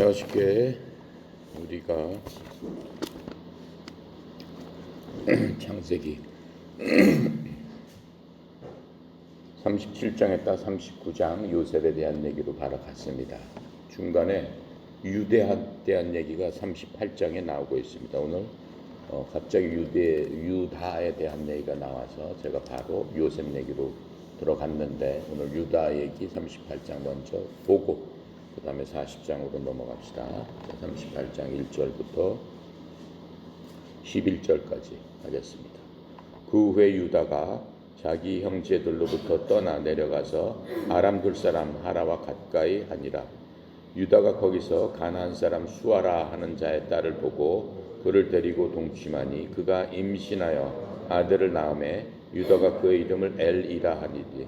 어저께 우리가 창세기 37장에다 39장 요셉에 대한 얘기로 바로 갔습니다. 중간에 유대에 대한 얘기가 38장에 나오고 있습니다. 오늘 갑자기 유다에 대한 얘기가 나와서 제가 바로 요셉 얘기로 들어갔는데, 오늘 유다 얘기 38장 먼저 보고 그 다음에 40장으로 넘어갑시다. 38장 1절부터 11절까지 하겠습니다. 그 후에 유다가 자기 형제들로부터 떠나 내려가서 아람 둘사람 하라와 가까이 하니라. 유다가 거기서 가나안 사람 수아라 하는 자의 딸을 보고 그를 데리고 동침하니 그가 임신하여 아들을 낳음에 유다가 그의 이름을 엘이라 하니니,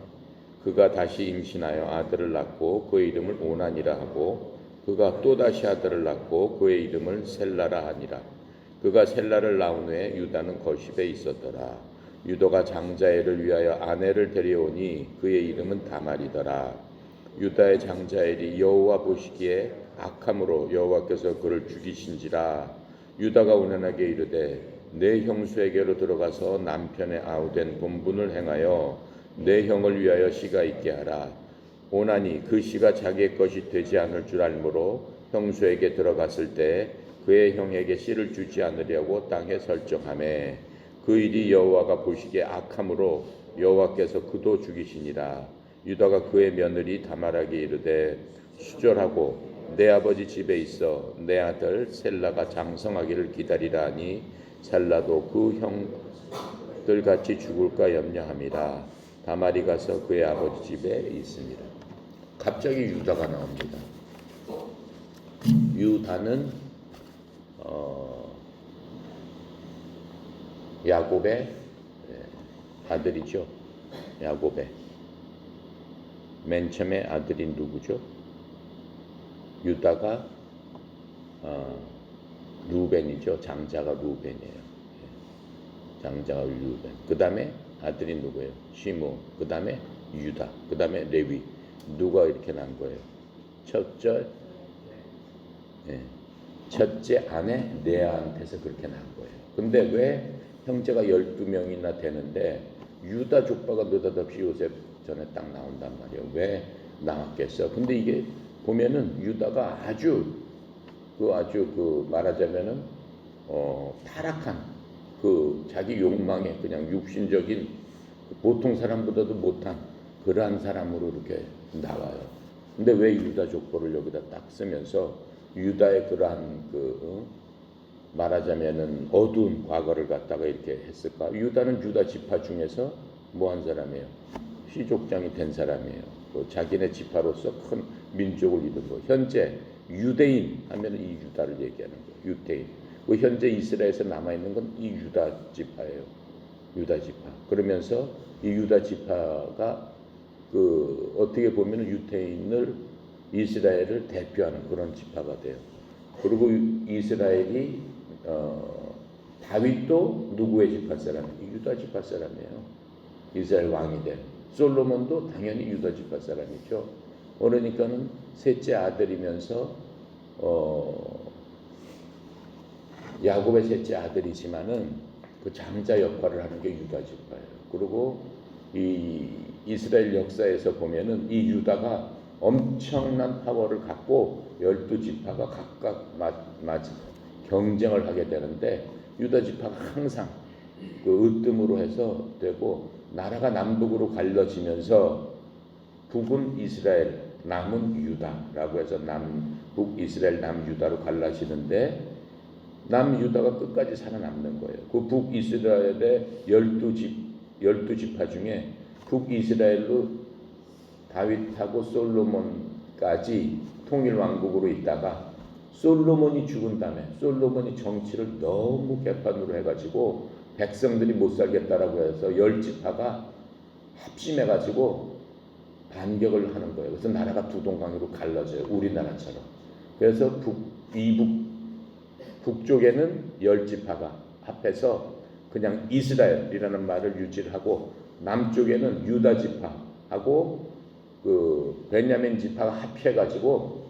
그가 다시 임신하여 아들을 낳고 그의 이름을 오난이라 하고, 그가 또다시 아들을 낳고 그의 이름을 셀라라 하니라. 그가 셀라를 낳은 후에 유다는 거십에 있었더라. 유다가 장자엘을 위하여 아내를 데려오니 그의 이름은 다말이더라. 유다의 장자엘이 여호와 보시기에 악함으로 여호와께서 그를 죽이신지라. 유다가 운행하게 이르되 내 형수에게로 들어가서 남편의 아우된 본분을 행하여 내 형을 위하여 씨가 있게 하라. 오나니 그 씨가 자기의 것이 되지 않을 줄 알므로 형수에게 들어갔을 때 그의 형에게 씨를 주지 않으려고 땅에 설정하매, 그 일이 여호와가 보시기에 악함으로 여호와께서 그도 죽이시니라. 유다가 그의 며느리 다말에게 이르되 수절하고 내 아버지 집에 있어 내 아들 셀라가 장성하기를 기다리라 하니, 셀라도 그 형들같이 죽을까 염려함이라. 다말이 가서 그의 아버지 집에 있습니다. 갑자기 유다가 나옵니다. 유다는 야곱의 아들이죠. 야곱의 맨 처음에 아들이 누구죠? 유다가 루벤이죠. 장자가 루벤이에요. 장자가 루벤. 그 다음에 아들이 누구예요? 시므온. 그 다음에 유다. 그 다음에 레위. 누가 이렇게 난 거예요? 첫째 아내 레아한테서 그렇게 난 거예요. 근데 왜 형제가 12명이나 되는데 유다 족보가 느닷없이 요셉 전에 딱 나온단 말이에요. 왜 나왔겠어? 근데 이게 보면은 유다가 아주 말하자면은 타락한 자기 욕망에 그냥 육신적인 보통 사람보다도 못한 그러한 사람으로 이렇게 나와요. 근데 왜 유다 족보를 여기다 딱 쓰면서 유다의 그러한 말하자면은 어두운 과거를 갖다가 이렇게 했을까? 유다는 유다 지파 중에서 뭐 한 사람이에요? 시족장이 된 사람이에요. 자기네 지파로서 큰 민족을 이룬 거. 현재 유대인 하면 이 유다를 얘기하는 거예요. 유대인. 현재 이스라엘에서 남아있는 건 이 유다 지파예요. 유다 지파. 그러면서 이 유다 지파가 어떻게 보면 유대인을, 이스라엘을 대표하는 그런 지파가 돼요. 그리고 이스라엘이 다윗도 누구의 지파 사람이에요? 유다 지파 사람이에요. 이스라엘 왕이 된 솔로몬도 당연히 유다 지파 사람이죠. 그러니까는 셋째 아들이면서 야곱의 셋째 아들이지만은 그 장자 역할을 하는 게 유다 지파예요. 그리고 이 이스라엘 역사에서 보면은 이 유다가 엄청난 파워를 갖고 12지파가 각각 경쟁을 하게 되는데, 유다 지파가 항상 으뜸으로 해서 되고, 나라가 남북으로 갈라지면서 북은 이스라엘, 남은 유다라고 해서 남북 이스라엘, 남유다로 갈라지는데, 남유다가 끝까지 살아남는 거예요. 그 북이스라엘의 12지파 중에 북이스라엘로 다윗하고 솔로몬까지 통일왕국으로 있다가 솔로몬이 죽은 다음에, 솔로몬이 정치를 너무 개판으로 해가지고 백성들이 못 살겠다라고 해서 10지파가 합심해가지고 반격을 하는 거예요. 그래서 나라가 두 동강으로 갈라져요. 우리나라처럼. 그래서 북쪽에는 10지파가 합해서 그냥 이스라엘이라는 말을 유지를 하고, 남쪽에는 유다 지파하고 베냐민 지파가 합해가지고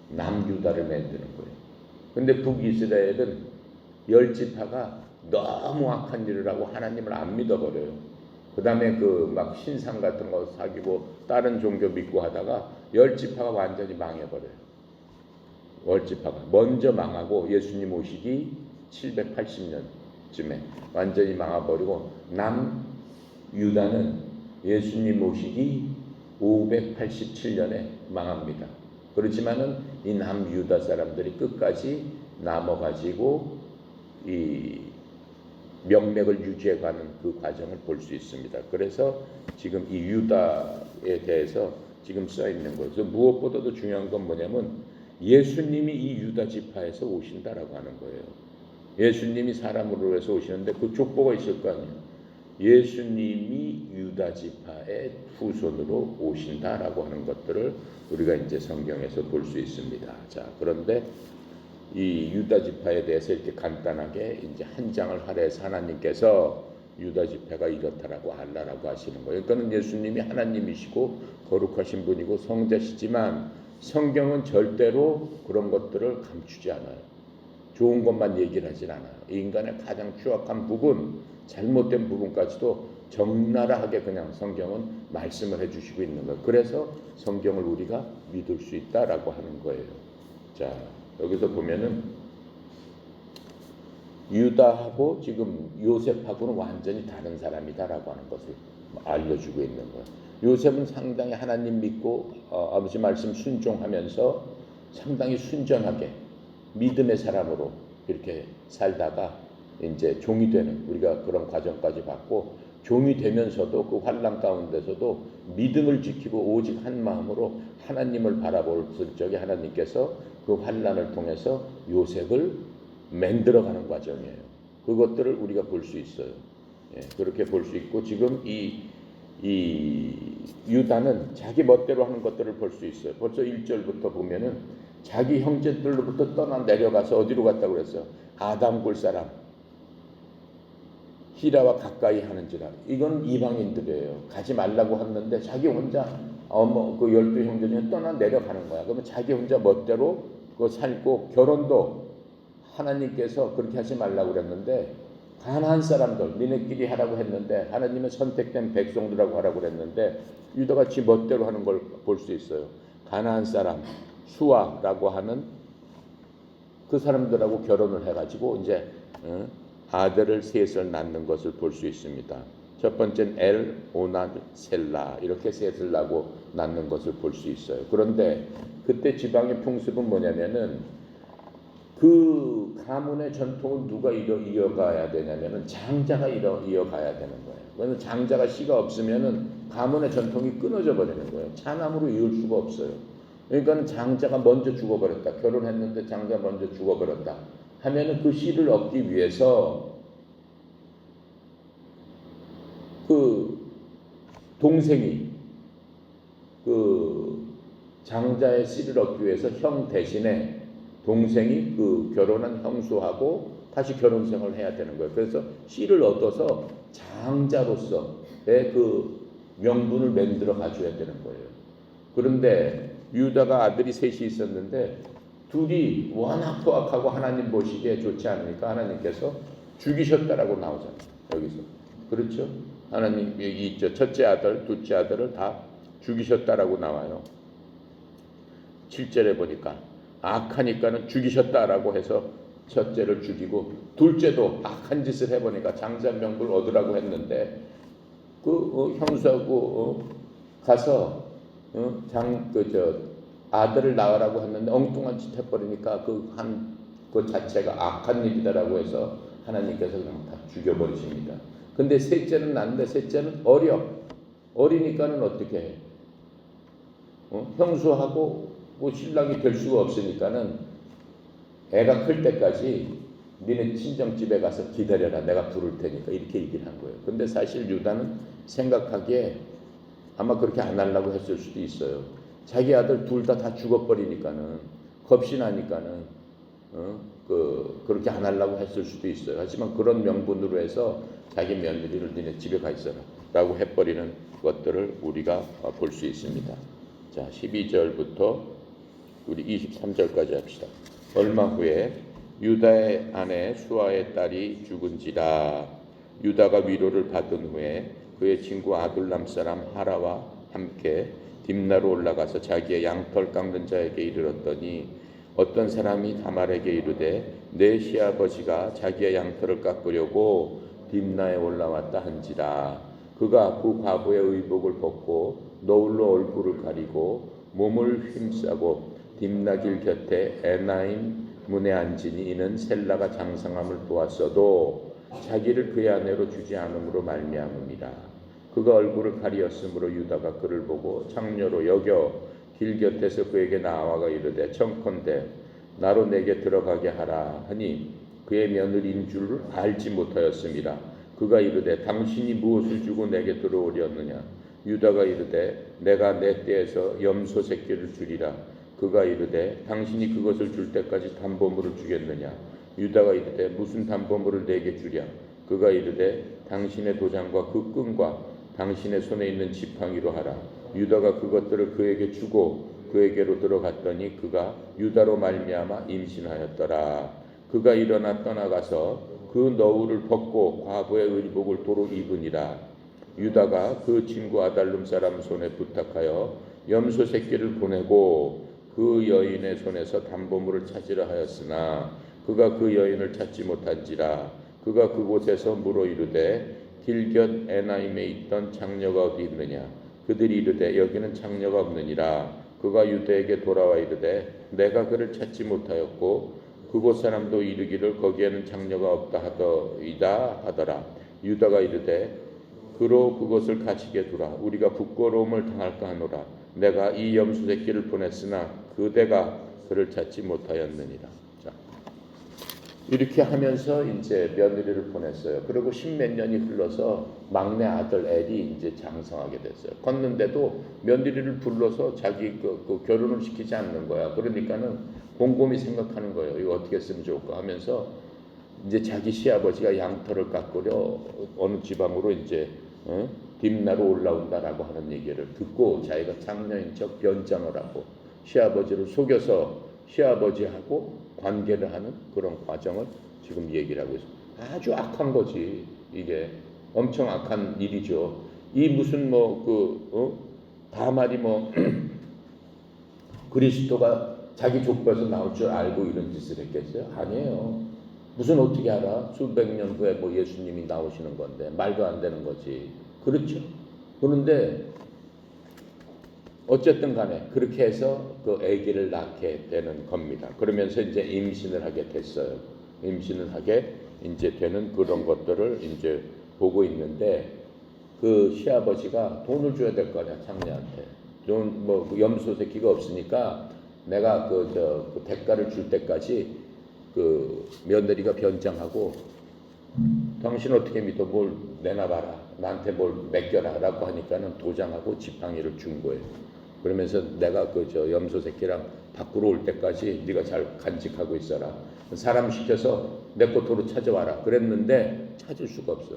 남유다를 만드는 거예요. 근데 북이스라엘은 10지파가 너무 악한 일을 하고 하나님을 안 믿어버려요. 그 다음에 그 막 신상 같은 거 사귀고 다른 종교 믿고 하다가 10지파가 완전히 망해버려요. 10지파가 먼저 망하고 예수님 오시기 780년쯤에 완전히 망해버리고 남유다는 예수님 오시기 587년에 망합니다. 그렇지만은 이 남유다 사람들이 끝까지 남아가지고 이 명맥을 유지해가는 그 과정을 볼 수 있습니다. 그래서 지금 이 유다에 대해서 지금 써 있는 거죠. 무엇보다도 중요한 건 뭐냐면 예수님이 이 유다 지파에서 오신다라고 하는 거예요. 예수님이 사람으로 해서 오시는데 그 족보가 있을 거 아니에요. 예수님이 유다 지파의 후손으로 오신다라고 하는 것들을 우리가 이제 성경에서 볼 수 있습니다. 자, 그런데 이 유다 지파에 대해서 이렇게 간단하게 이제 한 장을 할애해서 하나님께서 유다 지파가 이렇다라고 알라라고 하시는 거예요. 그러니까 예수님이 하나님이시고 거룩하신 분이고 성자시지만 성경은 절대로 그런 것들을 감추지 않아요. 좋은 것만 얘기를 하진 않아요. 인간의 가장 추악한 부분, 잘못된 부분까지도 적나라하게 그냥 성경은 말씀을 해주시고 있는 거예요. 그래서 성경을 우리가 믿을 수 있다라고 하는 거예요. 자, 여기서 보면은 유다하고 지금 요셉하고는 완전히 다른 사람이다라고 하는 것을 알려주고 있는 거예요. 요셉은 상당히 하나님 믿고 아버지 말씀 순종하면서 상당히 순전하게 믿음의 사람으로 이렇게 살다가 이제 종이 되는, 우리가 그런 과정까지 봤고, 종이 되면서도 그 환난 가운데서도 믿음을 지키고 오직 한 마음으로 하나님을 바라볼 적에 하나님께서 그 환난을 통해서 요셉을 만들어가는 과정이에요. 그것들을 우리가 볼 수 있어요. 예, 그렇게 볼 수 있고, 지금 이 유다는 자기 멋대로 하는 것들을 볼 수 있어요. 벌써 1절부터 보면은 자기 형제들로부터 떠나 내려가서 어디로 갔다고 그랬어요? 아담 굴 사람 히라와 가까이 하는지라. 이건 이방인들이에요. 가지 말라고 했는데 자기 혼자 그 12 형제 중에 떠나 내려가는 거야. 그러면 자기 혼자 멋대로 그 살고, 결혼도 하나님께서 그렇게 하지 말라고 그랬는데 가나안 사람들 니네끼리 하라고 했는데 하나님은 선택된 백성들하고 하라고 그랬는데 유다가 지 멋대로 하는 걸 볼 수 있어요. 가나안 사람 수아라고 하는 그 사람들하고 결혼을 해가지고 이제 아들을 셋을 낳는 것을 볼 수 있습니다. 첫 번째는 엘, 오난, 셀라 이렇게 셋을 낳고 낳는 것을 볼 수 있어요. 그런데 그때 지방의 풍습은 뭐냐면은 그 가문의 전통은 누가 이어가야 되냐면은 장자가 이어가야 되는 거예요. 왜냐면 장자가 씨가 없으면은 가문의 전통이 끊어져 버리는 거예요. 차남으로 이을 수가 없어요. 그러니까 장자가 먼저 죽어버렸다. 결혼했는데 장자 먼저 죽어버렸다 하면은 그 씨를 얻기 위해서 그 동생이 그 장자의 씨를 얻기 위해서 형 대신에 동생이 그 결혼한 형수하고 다시 결혼 생활을 해야 되는 거예요. 그래서 씨를 얻어서 장자로서의 그 명분을 만들어 가져야 되는 거예요. 그런데 유다가 아들이 셋이 있었는데 둘이 워낙 포악하고 하나님 보시기에 좋지 않으니까 하나님께서 죽이셨다라고 나오잖아요. 여기서. 그렇죠? 하나님 여기 있죠. 첫째 아들, 둘째 아들을 다 죽이셨다라고 나와요. 7절에 보니까 악하니까는 죽이셨다라고 해서 첫째를 죽이고 둘째도 악한 짓을 해보니까 장자 명분을 얻으라고 했는데 그 형수하고 가서 아들을 낳으라고 했는데 엉뚱한 짓 해버리니까 그 자체가 악한 일이다라고 해서 하나님께서 그냥 다 죽여버리십니다. 근데 셋째는 낳는데 셋째는 어리니까는 어떻게 해? 형수하고 뭐 신랑이 될 수가 없으니까는 애가 클 때까지 니네 친정집에 가서 기다려라, 내가 부를 테니까 이렇게 얘기를 한 거예요. 근데 사실 유다는 생각하기에 아마 그렇게 안 하려고 했을 수도 있어요. 자기 아들 둘 다 죽어버리니까는 겁신하니까는 그렇게 안 하려고 했을 수도 있어요. 하지만 그런 명분으로 해서 자기 며느리를 니네 집에 가 있어라 라고 해버리는 것들을 우리가 볼 수 있습니다. 자, 12절부터 우리 23절까지 합시다. 얼마 후에 유다의 아내 수아의 딸이 죽은지라. 유다가 위로를 받은 후에 그의 친구 아둘람 사람 하라와 함께 딥나로 올라가서 자기의 양털 깎는 자에게 이르렀더니 어떤 사람이 다말에게 이르되 내 시아버지가 자기의 양털을 깎으려고 딥나에 올라왔다 한지라. 그가 그 과부의 의복을 벗고 너울로 얼굴을 가리고 몸을 휩싸고 딥나길 곁에 에나임 문에 앉으니 이는 셀라가 장성함을 보았어도 자기를 그의 아내로 주지 않음으로 말미암음이라. 그가 얼굴을 가리었으므로 유다가 그를 보고 창녀로 여겨 길 곁에서 그에게 나아와가 이르되 청컨대 나로 내게 들어가게 하라 하니 그의 며느리인 줄 알지 못하였음이라. 그가 이르되 당신이 무엇을 주고 내게 들어오려느냐. 유다가 이르되 내가 내 떼에서 염소 새끼를 주리라. 그가 이르되 당신이 그것을 줄 때까지 담보물을 주겠느냐. 유다가 이르되 무슨 담보물을 내게 주랴. 그가 이르되 당신의 도장과 그 끈과 당신의 손에 있는 지팡이로 하라. 유다가 그것들을 그에게 주고 그에게로 들어갔더니 그가 유다로 말미암아 임신하였더라. 그가 일어나 떠나가서 그 너울을 벗고 과부의 의복을 도로 입으니라. 유다가 그 친구 아달룸 사람 손에 부탁하여 염소 새끼를 보내고 그 여인의 손에서 담보물을 찾으려 하였으나 그가 그 여인을 찾지 못한지라. 그가 그곳에서 물어 이르되 길 곁 에나임에 있던 장녀가 어디 있느냐. 그들이 이르되 여기는 장녀가 없느니라. 그가 유다에게 돌아와 이르되 내가 그를 찾지 못하였고 그곳 사람도 이르기를 거기에는 장녀가 없다 하더이다 하더라. 유다가 이르되 그로 그것을 가지게 두라. 우리가 부끄러움을 당할까 하노라. 내가 이 염소 새끼를 보냈으나 그대가 그를 찾지 못하였느니라. 자, 이렇게 하면서 이제 며느리를 보냈어요. 그리고 십몇 년이 흘러서 막내 아들 엘이 이제 장성하게 됐어요. 걷는데도 며느리를 불러서 자기 그 결혼을 시키지 않는 거야. 그러니까는 곰곰이 생각하는 거예요. 이거 어떻게 쓰면 좋을까 하면서 이제 자기 시아버지가 양털을 깎으려 어느 지방으로 이제 딥나로 올라온다라고 하는 얘기를 듣고 자기가 장녀인 척 변장을 하고 시아버지를 속여서 시아버지하고 관계를 하는 그런 과정을 지금 얘기를 하고 있어요. 아주 악한 거지. 이게 엄청 악한 일이죠. 이 무슨 다말이 그리스도가 자기 족보에서 나올 줄 알고 이런 짓을 했겠어요? 아니에요. 무슨 어떻게 알아? 수백 년 후에 예수님이 나오시는 건데 말도 안 되는 거지. 그렇죠? 그런데 어쨌든 간에 그렇게 해서 그 아기를 낳게 되는 겁니다. 그러면서 이제 임신을 하게 됐어요. 임신을 하게 이제 되는 그런 것들을 이제 보고 있는데 그 시아버지가 돈을 줘야 될 거 아니야, 장녀한테. 돈 염소 새끼가 없으니까 내가 그 대가를 줄 때까지 그 며느리가 변장하고 당신 어떻게 믿어? 뭘 내놔봐라. 나한테 뭘 맡겨라라고 하니까는 도장하고 지팡이를 준 거예요. 그러면서 내가 염소 새끼랑 밖으로 올 때까지 네가 잘 간직하고 있어라. 사람 시켜서 내 곳으로 찾아와라. 그랬는데 찾을 수가 없어.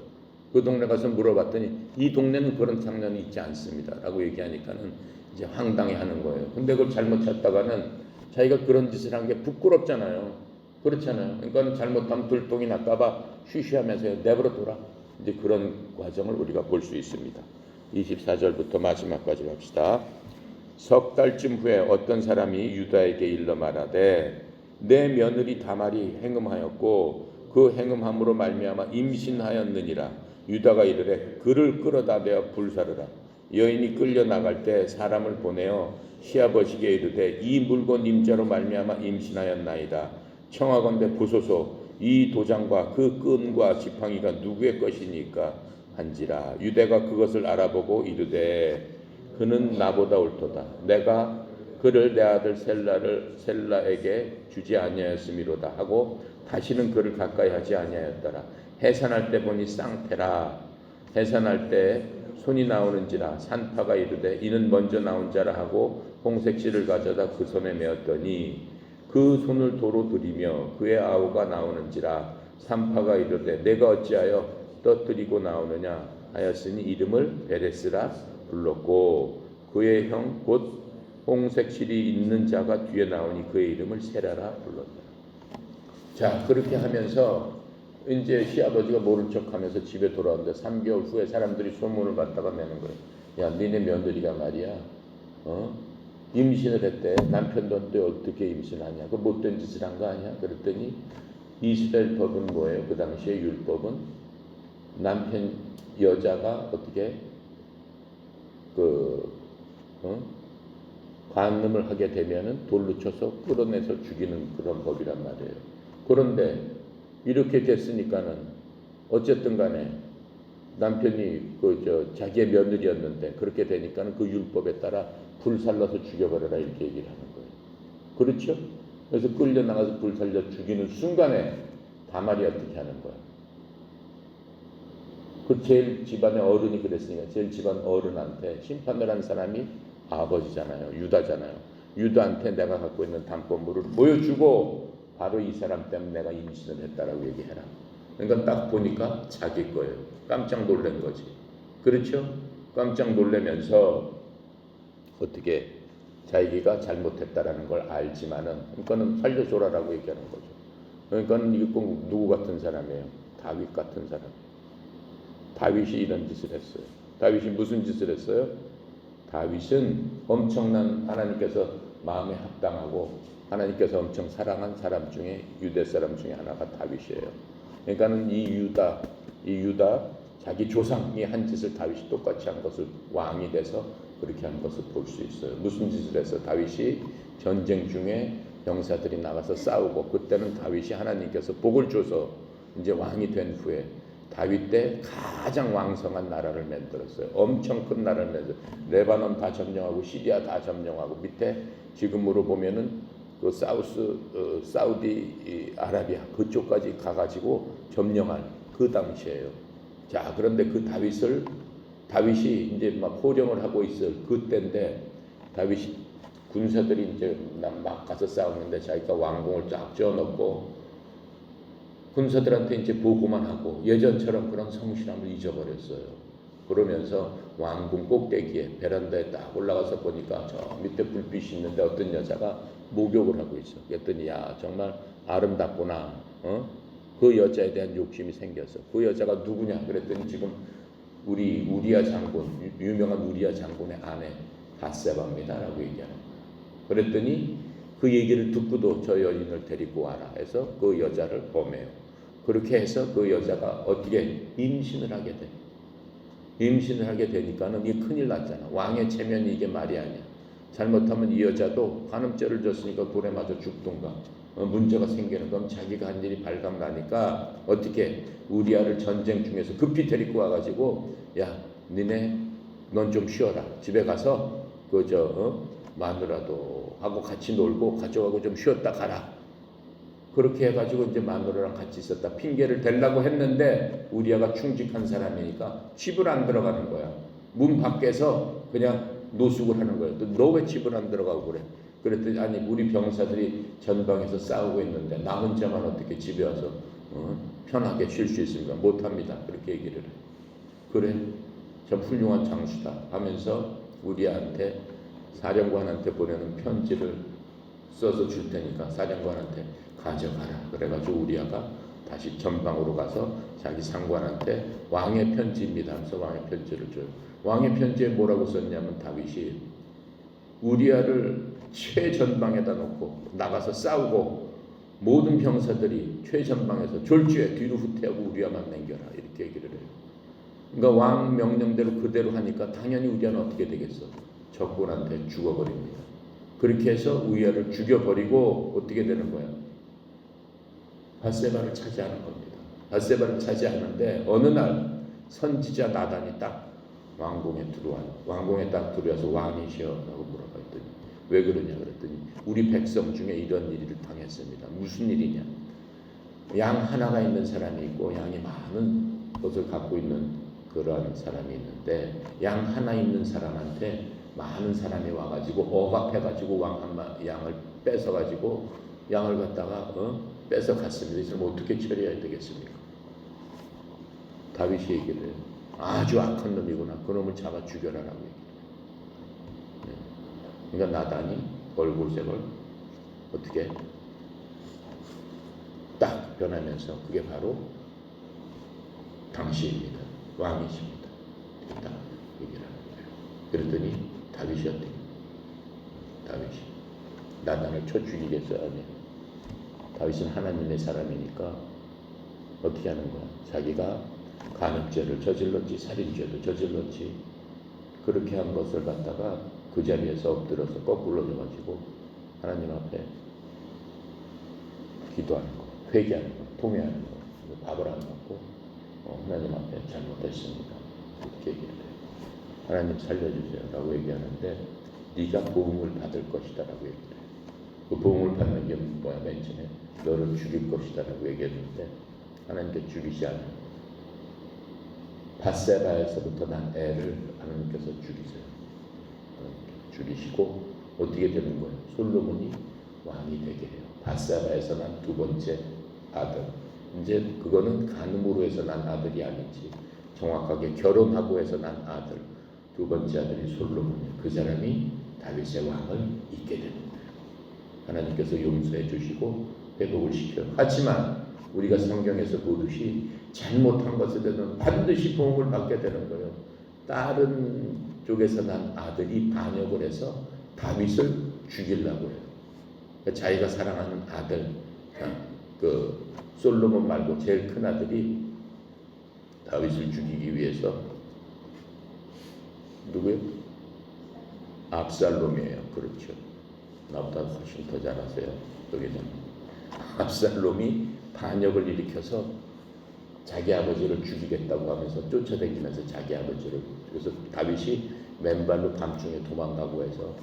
그 동네 가서 물어봤더니 이 동네는 그런 장면이 있지 않습니다. 라고 얘기하니까는 이제 황당해하는 거예요. 근데 그걸 잘못 찾다가는 자기가 그런 짓을 한 게 부끄럽잖아요. 그렇잖아요. 그러니까 잘못하면 들통이 날까봐 쉬쉬하면서 내버려둬라. 이제 그런 과정을 우리가 볼 수 있습니다. 24절부터 마지막까지 갑시다. 석 달쯤 후에 어떤 사람이 유다에게 일러 말하되 내 며느리 다말이 행음하였고 그 행음함으로 말미암아 임신하였느니라. 유다가 이르되 그를 끌어다 내어 불사르라. 여인이 끌려 나갈 때 사람을 보내어 시아버지께 이르되 이 물건 임자로 말미암아 임신하였나이다. 청하건대 보소서 이 도장과 그 끈과 지팡이가 누구의 것이니까 한지라. 유다가 그것을 알아보고 이르되 그는 나보다 옳도다. 내가 그를 내 아들 셀라에게 주지 아니하였음이로다 하고 다시는 그를 가까이 하지 아니하였더라. 해산할 때 보니 쌍태라. 해산할 때 손이 나오는지라. 산파가 이르되 이는 먼저 나온 자라 하고 홍색실을 가져다 그 손에 메었더니 그 손을 도로 들이며 그의 아우가 나오는지라. 산파가 이르되 내가 어찌하여 떠뜨리고 나오느냐 하였으니 이름을 베레스라 불렀고 그의 형 곧 홍색 실이 있는 자가 뒤에 나오니 그의 이름을 세라라 불렀다. 자, 그렇게 하면서 이제 시아버지가 모른 척하면서 집에 돌아오는데 3개월 후에 사람들이 소문을 받다가 내는 거예요. 야, 니네 며느리가 말이야, 임신을 했대. 남편도 어떻게 임신하냐? 그 못된 짓을 한 거 아니야? 그랬더니 이스라엘 법은 뭐예요? 그 당시에 율법은 남편 여자가 어떻게 간음을 하게 되면은 돌로 쳐서 끌어내서 죽이는 그런 법이란 말이에요. 그런데 이렇게 됐으니까는 어쨌든 간에 남편이 자기의 며느리였는데 그렇게 되니까는 그 율법에 따라 불살라서 죽여버려라 이렇게 얘기를 하는 거예요. 그렇죠? 그래서 끌려나가서 불살려 죽이는 순간에 다말이 어떻게 하는 거야? 그 제일 집안의 어른이 그랬으니까 제일 집안 어른한테 심판을 한 사람이 아버지잖아요. 유다잖아요. 유다한테 내가 갖고 있는 담보물을 보여주고 바로 이 사람 때문에 내가 임신을 했다라고 얘기해라. 그러니까 딱 보니까 자기 거예요. 깜짝 놀란 거지. 그렇죠? 깜짝 놀라면서 어떻게 자기가 잘못했다라는 걸 알지만은 그러니까는 살려줘라라고 얘기하는 거죠. 그러니까는 이거 누구 같은 사람이에요? 다윗 같은 사람. 다윗이 이런 짓을 했어요. 다윗이 무슨 짓을 했어요? 다윗은 엄청난 하나님께서 마음에 합당하고 하나님께서 엄청 사랑한 사람 중에 유대 사람 중에 하나가 다윗이에요. 그러니까는 이 유다 자기 조상이 한 짓을 다윗이 똑같이 한 것을 왕이 돼서 그렇게 한 것을 볼 수 있어요. 무슨 짓을 해서 다윗이 전쟁 중에 병사들이 나가서 싸우고 그때는 다윗이 하나님께서 복을 줘서 이제 왕이 된 후에 다윗 때 가장 왕성한 나라를 만들었어요. 엄청 큰 나라를 만들었어요. 레바논 다 점령하고 시리아 다 점령하고 밑에 지금으로 보면은 그 사우디 아라비아 그쪽까지 가가지고 점령한 그 당시에요. 자, 그런데 그 다윗이 이제 막 호령을 하고 있을 그때인데 다윗이 군사들이 이제 막 가서 싸우는데 자기가 왕궁을 쫙 지어놓고 군사들한테 이제 보고만 하고 예전처럼 그런 성실함을 잊어버렸어요. 그러면서 왕궁 꼭대기에 베란다에 딱 올라가서 보니까 저 밑에 불빛이 있는데 어떤 여자가 목욕을 하고 있어. 그랬더니 야 정말 아름답구나. 그 여자에 대한 욕심이 생겼어. 그 여자가 누구냐? 그랬더니 지금 우리 우리야 장군, 유명한 우리야 장군의 아내 밧세바입니다라고 얘기하는 거야. 그랬더니 그 얘기를 듣고도 저 여인을 데리고 와라 해서 그 여자를 범해요. 그렇게 해서 그 여자가 어떻게 임신을 하게 돼. 임신을 하게 되니까는 이게 큰일 났잖아. 왕의 체면이 이게 말이 아니야. 잘못하면 이 여자도 간음죄를 졌으니까 돌에 맞아 죽든가 문제가 생기는 건 자기가 한 일이 발각나니까 어떻게 우리아를 전쟁 중에서 급히 데리고 와가지고 야 니네 넌 좀 쉬어라. 집에 가서 마누라도 하고 같이 놀고 가져가고 좀 쉬었다 가라. 그렇게 해가지고 이제 마누라랑 같이 있었다. 핑계를 대려고 했는데 우리아가 충직한 사람이니까 집을 안 들어가는 거야. 문 밖에서 그냥 노숙을 하는 거예요. 너 왜 집을 안 들어가고 그래? 그랬더니 아니 우리 병사들이 전방에서 싸우고 있는데 나 혼자만 어떻게 집에 와서 편하게 쉴 수 있습니까? 못합니다. 그렇게 얘기를 해. 그래 참 훌륭한 장수다 하면서 우리한테 사령관한테 보내는 편지를 써서 줄 테니까 사령관한테 가져가라. 그래가지고 우리아가 다시 전방으로 가서 자기 상관한테 왕의 편지입니다 하면서 왕의 편지를 줘요. 왕의 편지에 뭐라고 썼냐면 다윗이 우리아를 최전방에다 놓고 나가서 싸우고 모든 병사들이 최전방에서 졸주에 뒤로 후퇴하고 우리아만 남겨라 이렇게 얘기를 해요. 그러니까 왕 명령대로 그대로 하니까 당연히 우리아는 어떻게 되겠어? 적군한테 죽어버립니다. 그렇게 해서 우리아를 죽여버리고 어떻게 되는 거야? 밧세바를 차지하는 겁니다. 밧세바를 차지하는데 어느 날 선지자 나단이 딱 왕궁에 딱 들어와서 왕이시여라고 물어봤더니 왜 그러냐 그랬더니 우리 백성 중에 이런 일을 당했습니다. 무슨 일이냐? 양 하나가 있는 사람이 있고 양이 많은 것을 갖고 있는 그러한 사람이 있는데 양 하나 있는 사람한테 많은 사람이 와가지고 억압해가지고 양을 뺏어가지고 양을 갖다가 뺏어갔습니다. 이걸 어떻게 처리해야 되겠습니까? 다윗이 얘기를 해요. 아주 악한 놈이구나. 그 놈을 잡아 죽여라라고 얘기해요. 그러니까 나단이 얼굴색을 어떻게 딱 변하면서 그게 바로 당시입니다. 왕이십니다. 딱 얘기를 하는 거예요. 그랬더니 다윗이 어떻게? 다윗이 나단을 쳐 죽이겠어요? 아니요. 다윗은 하나님의 사람이니까 어떻게 하는 거야? 자기가 간음죄를 저질렀지, 살인죄도 저질렀지. 그렇게 한 것을 갖다가 그 자리에서 엎드려서 거꾸로 져가지고 하나님 앞에 기도하는 거, 회개하는 거, 통회하는 거, 밥을 안 먹고 하나님 앞에 잘못했습니다. 이렇게 얘기를 해요. 하나님 살려주세요 라고 얘기하는데 네가 보응을 받을 것이다 라고 얘기를 해요. 그 보응을 받는 게 뭐야? 맨 처음에 너를 죽일 것이다 라고 얘기했는데 하나님께 죽이지 않아요. 밧세바에서부터 난 애를 하나님께서 죽이세요. 죽이시고 어떻게 되는 거예요? 솔로몬이 왕이 되게 해요. 밧세바에서 난 두 번째 아들. 이제 그거는 간음으로 해서 난 아들이 아니지. 정확하게 결혼하고 해서 난 아들. 두 번째 아들이 솔로몬이에요. 그 사람이 다윗의 왕을 잇게 되는 거예요. 하나님께서 용서해 주시고 회복을 시켜요. 하지만 우리가 성경에서 보듯이 잘못한 것에 대해서는 반드시 보응을 받게 되는 거예요. 다른 쪽에서 난 아들이 반역을 해서 다윗을 죽이려고 해요. 자기가 사랑하는 아들, 그 솔로몬 말고 제일 큰 아들이 다윗을 죽이기 위해서 누구요? 압살롬이에요. 그렇죠. 나보다 훨씬 더 잘하세요. 여기는 압살롬이 반역을 일으켜서 자기 아버지를 죽이겠다고 하면서 쫓아다니면서 자기 아버지를, 그래서 다윗이 맨발로 밤중에 도망가고 해서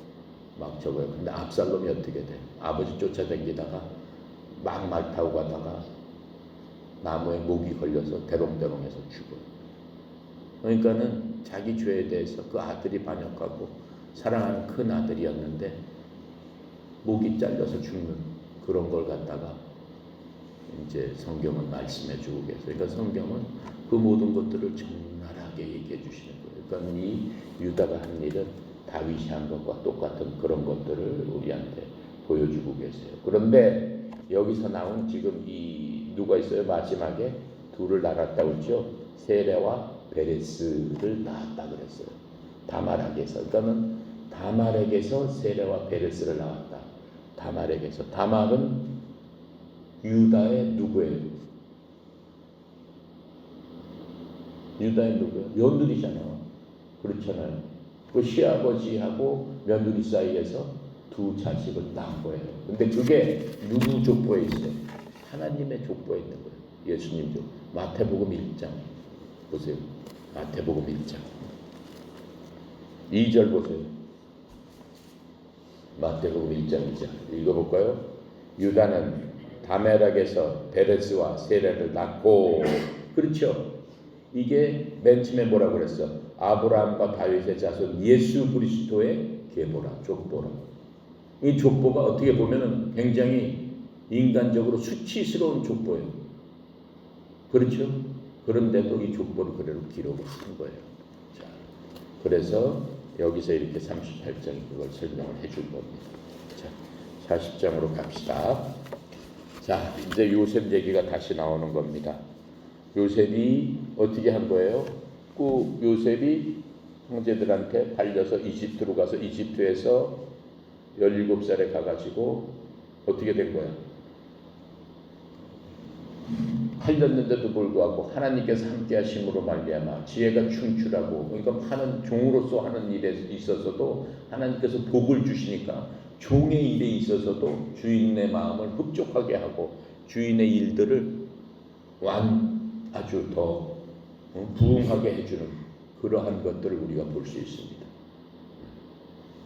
막 저거요. 근데 압살롬이 어떻게 돼? 아버지 쫓아다니다가 막 말 타고 가다가 나무에 목이 걸려서 대롱대롱해서 죽어요. 그러니까는 자기 죄에 대해서 그 아들이 반역하고 사랑하는 큰 아들이었는데 목이 잘려서 죽는 그런 걸 갖다가 이제 성경은 말씀해 주고 계세요. 그러니까 성경은 그 모든 것들을 적나라하게 얘기해 주시는 거예요. 그러니까 이 유다가 한 일은 다윗이 한 것과 똑같은 그런 것들을 우리한테 보여주고 계세요. 그런데 여기서 나온 지금 이 누가 있어요? 마지막에 둘을 낳았다 그랬죠. 세레와 베레스를 낳았다 그랬어요. 다말에게서. 그러니까는 다말에게서 세레와 베레스를 낳았다. 다말에게서. 다말은 유다의 누구예요? 유다의 누구예요? 며느리잖아요. 그렇잖아요. 그 시아버지하고 며느리 사이에서 두 자식을 낳은 거예요. 근데 그게 누구 족보에 있어요? 하나님의 족보에 있는 거예요. 예수님 족. 마태복음 1장 보세요. 마태복음 1장 2절 보세요. 마태복음 1장 2절 읽어볼까요? 유다는 다메락에서 베레스와 세레를 낳고, 그렇죠? 이게 맨 처음에 뭐라고 그랬어? 아브라함과 다윗의 자손 예수 그리스도의 계보라, 족보라. 이 족보가 어떻게 보면은 굉장히 인간적으로 수치스러운 족보예요. 그렇죠? 그런데도 이 족보를 그대로 기록을 한 거예요. 자, 그래서 여기서 이렇게 38장에 그걸 설명을 해줄 겁니다. 자, 40장으로 갑시다. 자, 이제 요셉 얘기가 다시 나오는 겁니다. 요셉이 어떻게 한 거예요? 그 요셉이 형제들한테 팔려서 이집트로 가서 이집트에서 17살에 가가지고 어떻게 된 거야? 팔렸는데도 불구하고 하나님께서 함께 하심으로 말미암아 지혜가 충출하고, 그러니까 하는 종으로서 하는 일에 있어서도 하나님께서 복을 주시니까 종의 일에 있어서도 주인의 마음을 흡족하게 하고 주인의 일들을 아주 더 부응하게 해주는 그러한 것들을 우리가 볼 수 있습니다.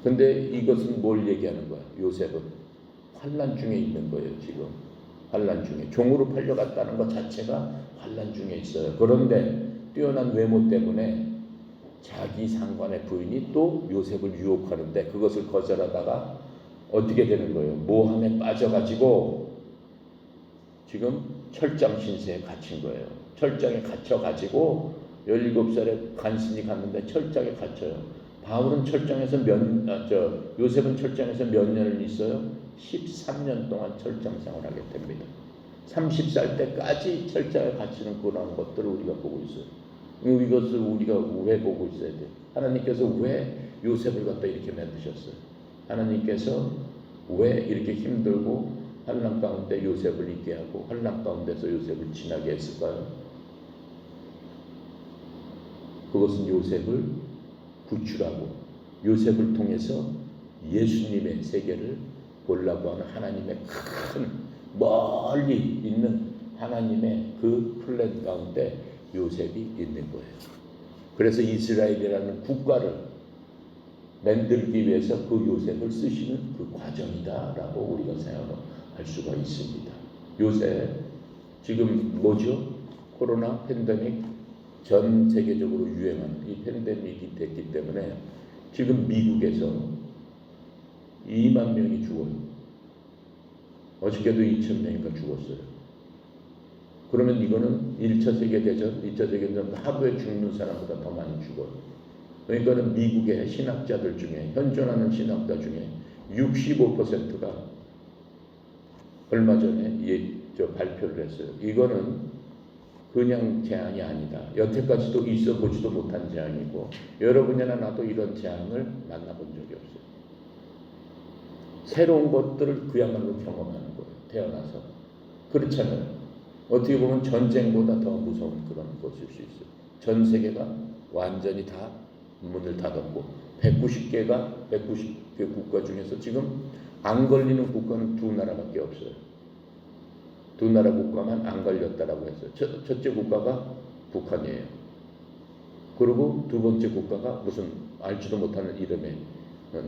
근데 이것은 뭘 얘기하는 거야? 요셉은 환난 중에 있는 거예요. 지금 환난 중에 종으로 팔려갔다는 것 자체가 환난 중에 있어요. 그런데 뛰어난 외모 때문에 자기 상관의 부인이 또 요셉을 유혹하는데 그것을 거절하다가 어떻게 되는 거예요? 모함에 빠져가지고 지금 철장 신세에 갇힌 거예요. 철장에 갇혀가지고 17살에 간신히 갔는데 철장에 갇혀요. 바울은 철장에서 요셉은 철장에서 몇 년을 있어요? 13년 동안 철장 생활하게 됩니다. 30살 때까지 철장에 갇히는 그런 것들을 우리가 보고 있어요. 이것을 우리가 왜 보고 있어야 돼요? 하나님께서 왜 요셉을 갖다 이렇게 만드셨어요? 하나님께서 왜 이렇게 힘들고 환난 가운데 요셉을 있게 하고 환난 가운데서 요셉을 지나게 했을까요? 그것은 요셉을 구출하고 요셉을 통해서 예수님의 세계를 보려고 하는 하나님의 큰 멀리 있는 하나님의 그 플랜 가운데 요셉이 있는 거예요. 그래서 이스라엘이라는 국가를 만들기 위해서 그 요셉을 쓰시는 그 과정이다라고 우리가 생각할 수가 있습니다. 요새 지금 뭐죠? 코로나 팬데믹 전 세계적으로 유행하는 이 팬데믹이 됐기 때문에 지금 미국에서 2만 명이 죽어요. 어저께도 2,000명인가 죽었어요. 그러면 이거는 1차 세계대전, 2차 세계대전 하루에 죽는 사람보다 더 많이 죽어요. 그러니까는 미국의 신학자들 중에 현존하는 신학자 중에 65%가 얼마 전에 발표를 했어요. 이거는 그냥 재앙이 아니다. 여태까지도 있어 보지도 못한 재앙이고 여러분이나 나도 이런 재앙을 만나본 적이 없어요. 새로운 것들을 그야말로 경험하는 거예요. 태어나서. 그렇잖아요. 어떻게 보면 전쟁보다 더 무서운 그런 것일 수 있어요. 전 세계가 완전히 다 문을 닫았고 190개 국가 중에서 지금 안 걸리는 국가는 2나라밖에 없어요. 2나라 국가만 안 걸렸다라고 했어요. 첫째 국가가 북한이에요. 그리고 두 번째 국가가 무슨 알지도 못하는 이름의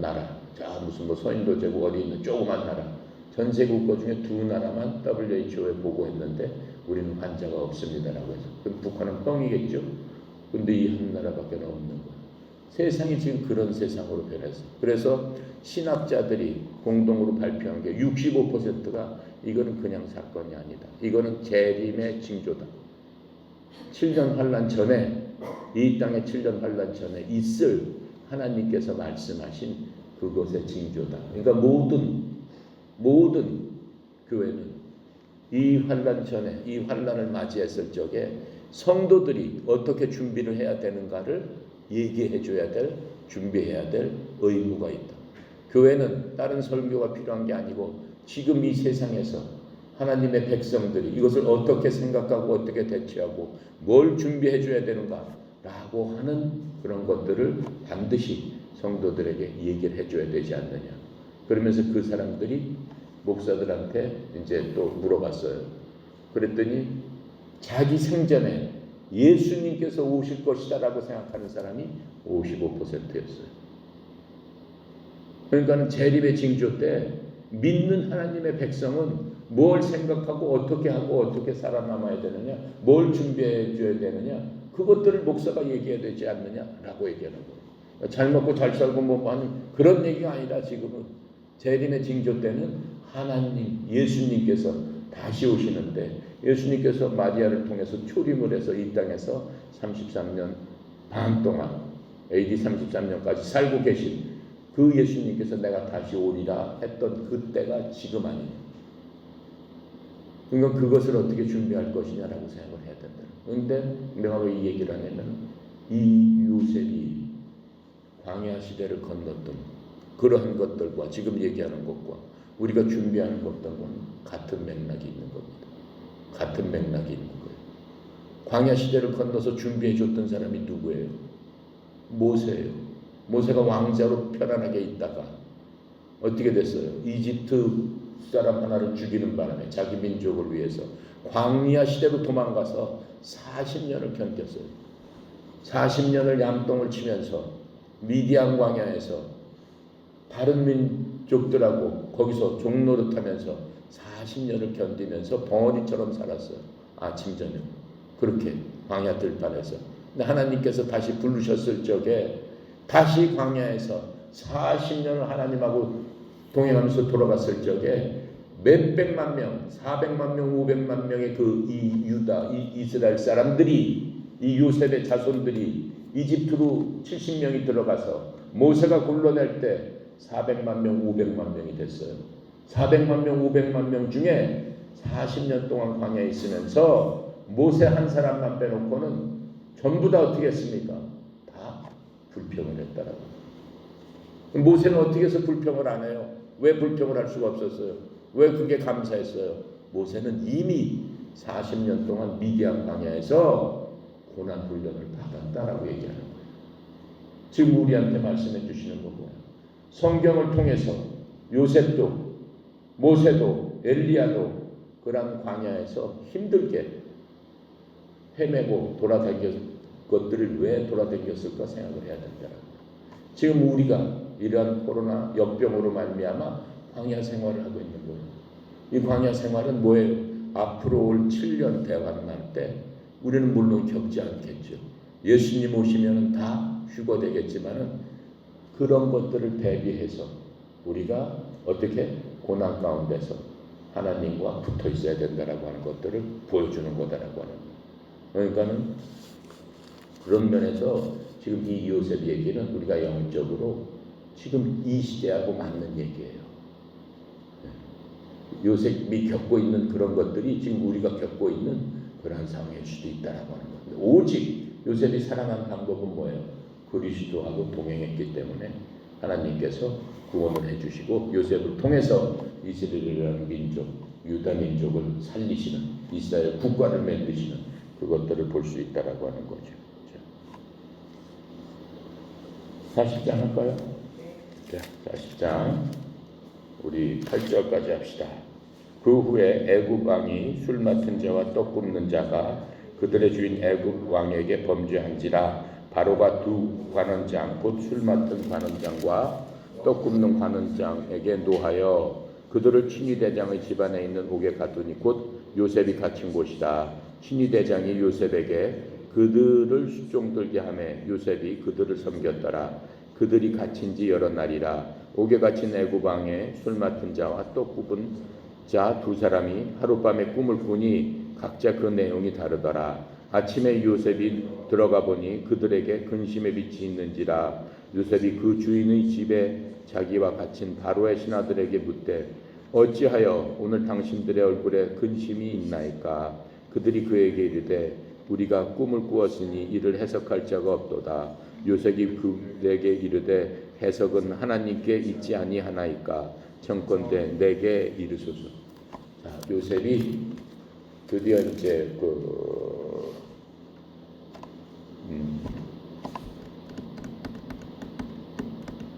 나라. 자, 무슨 뭐 서인도 제국 어디 있는 조그만 나라. 전 세계 국가 중에 2나라만 WHO에 보고했는데 우리는 환자가 없습니다라고 해서. 그럼 북한은 뻥이겠죠. 근데 이 한 나라밖에 없는 거예요. 세상이 지금 그런 세상으로 변했어요. 그래서 신학자들이 공동으로 발표한 게 65%가 이거는 그냥 사건이 아니다. 이거는 재림의 징조다. 7년 환란 전에 이 땅에 7년 환란 전에 있을 하나님께서 말씀하신 그것의 징조다. 그러니까 모든 교회는 이 환란 전에 이 환란을 맞이했을 적에 성도들이 어떻게 준비를 해야 되는가를 얘기해 줘야 될, 준비해야 될 의무가 있다. 교회는 다른 설교가 필요한 게 아니고 지금 이 세상에서 하나님의 백성들이 이것을 어떻게 생각하고 어떻게 대처하고 뭘 준비해 줘야 되는가라고 하는 그런 것들을 반드시 성도들에게 얘기를 해줘야 되지 않느냐. 그러면서 그 사람들이 목사들한테 이제 또 물어봤어요. 그랬더니 자기 생전에 예수님께서 오실 것이다라고 생각하는 사람이 55%였어요. 그러니까는 재림의 징조 때 믿는 하나님의 백성은 뭘 생각하고 어떻게 하고 어떻게 살아남아야 되느냐, 뭘 준비해 줘야 되느냐, 그것들을 목사가 얘기해야 되지 않느냐라고 얘기하는 거예요. 잘 먹고 잘 살고 뭐 하는 그런 얘기가 아니라 지금은 재림의 징조 때는 하나님 예수님께서 다시 오시는데 예수님께서 마리아를 통해서 초림을 해서 이 땅에서 33년 반 동안 AD 33년까지 살고 계신 그 예수님께서 내가 다시 오리라 했던 그때가 지금 아니냐. 그러니까 그것을 어떻게 준비할 것이냐라고 생각을 해야 된다. 그런데 내가 왜 이 얘기를 하냐면 이 요셉이 광야 시대를 건넜던 그러한 것들과 지금 얘기하는 것과 우리가 준비하는 것들과는 같은 맥락이 있는 겁니다. 같은 맥락이 있는 거예요. 광야 시대를 건너서 준비해 줬던 사람이 누구예요? 모세예요. 모세가 왕자로 편안하게 있다가 어떻게 됐어요? 이집트 사람 하나를 죽이는 바람에 자기 민족을 위해서 광야 시대로 도망가서 40년을 견뎠어요. 40년을 양똥을 치면서 미디안 광야에서 다른 민족들하고 거기서 종노릇하면서 40년을 견디면서 벙어리처럼 살았어요. 아침 저녁 그렇게 광야 들판에서. 근데 하나님께서 다시 부르셨을 적에 다시 광야에서 40년을 하나님하고 동행하면서 돌아갔을 적에 몇백만 명, 400만 명, 500만 명의 그 이 유다, 이 이스라엘 사람들이 이 요셉의 자손들이 이집트로 70명이 들어가서 모세가 굴러낼 때 400만 명, 500만 명이 됐어요. 400만 명, 500만 명 중에 40년 동안 광야에 있으면서 모세 한 사람만 빼놓고는 전부 다 어떻게 했습니까? 다 불평을 했다라고. 모세는 어떻게 해서 불평을 안 해요? 왜 불평을 할 수가 없었어요? 왜 그게 감사했어요? 모세는 이미 40년 동안 미디안 광야에서 고난 훈련을 받았다라고 얘기하는 거예요. 지금 우리한테 말씀해 주시는 거고요. 성경을 통해서 요셉도 모세도 엘리야도 그런 광야에서 힘들게 헤매고 돌아다녔 것들을 왜 돌아다녔을까 생각을 해야 된다라고. 지금 우리가 이러한 코로나 역병으로 말미암아 광야 생활을 하고 있는 거예요. 이 광야 생활은 뭐예요? 앞으로 올 7년 대환란 때 우리는 물론 겪지 않겠죠. 예수님 오시면 다 휴거되겠지만은 그런 것들을 대비해서 우리가 어떻게 고난 가운데서 하나님과 붙어 있어야 된다라고 하는 것들을 보여주는 거다라고 하는 거예요. 그러니까는 그런 면에서 지금 이 요셉 얘기는 우리가 영적으로 지금 이 시대하고 맞는 얘기예요. 요셉이 겪고 있는 그런 것들이 지금 우리가 겪고 있는 그러한 상황일 수도 있다라고 하는 겁니다. 오직 요셉이 살아난 방법은 뭐예요? 그리스도하고 동행했기 때문에 하나님께서 구원을 해주시고 요셉을 통해서 이스라엘이라는 민족, 유다 민족을 살리시는 이스라엘 국가를 만드시는 그것들을 볼 수 있다라고 하는 거죠. 40장 할까요? 자, 40장 우리 8절까지 합시다. 그 후에 애굽 왕이 술 맡은 자와 떡 굽는 자가 그들의 주인 애굽 왕에게 범죄한지라 바로가 두 관원장 곧 술 맡은 관원장과 떡 굽는 관원장에게 노하여 그들을 친위대장의 집안에 있는 옥에 가두니 곧 요셉이 갇힌 곳이다. 친위대장이 요셉에게 그들을 수종들게 하매 요셉이 그들을 섬겼더라. 그들이 갇힌 지 여러 날이라. 옥에 갇힌 애굽 왕의 술 맡은 자와 떡 굽은 자 두 사람이 하룻밤에 꿈을 꾸니 각자 그 내용이 다르더라. 아침에 요셉이 들어가 보니 그들에게 근심의 빛이 있는지라. 요셉이 그 주인의 집에 자기와 갇힌 바로의 신하들에게 묻되 어찌하여 오늘 당신들의 얼굴에 근심이 있나이까. 그들이 그에게 이르되 우리가 꿈을 꾸었으니 이를 해석할 자가 없도다. 요셉이 그에게 이르되 해석은 하나님께 있지 아니하나이까. 청컨대 내게 이르소서. 자, 요셉이 드디어 이제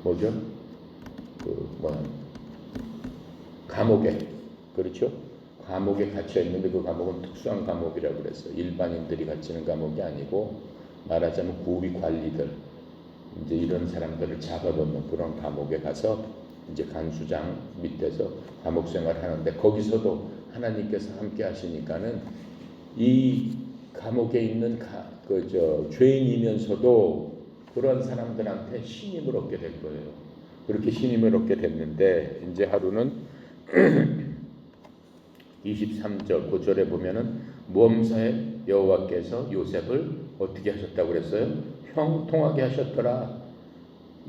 뭐죠? 감옥에, 그렇죠? 감옥에 갇혀 있는데 그 감옥은 특수한 감옥이라고 그랬어요. 일반인들이 갇히는 감옥이 아니고 말하자면 고위 관리들, 이제 이런 사람들을 잡아놓는 그런 감옥에 가서 이제 간수장 밑에서 감옥 생활을 하는데 거기서도 하나님께서 함께 하시니까는 이 감옥에 있는 죄인이면서도 그런 사람들한테 신임을 얻게 된 거예요. 그렇게 신임을 얻게 됐는데 이제 하루는 23절 9절에 보면은 모험사의 여호와께서 요셉을 어떻게 하셨다고 그랬어요? 형통하게 하셨더라.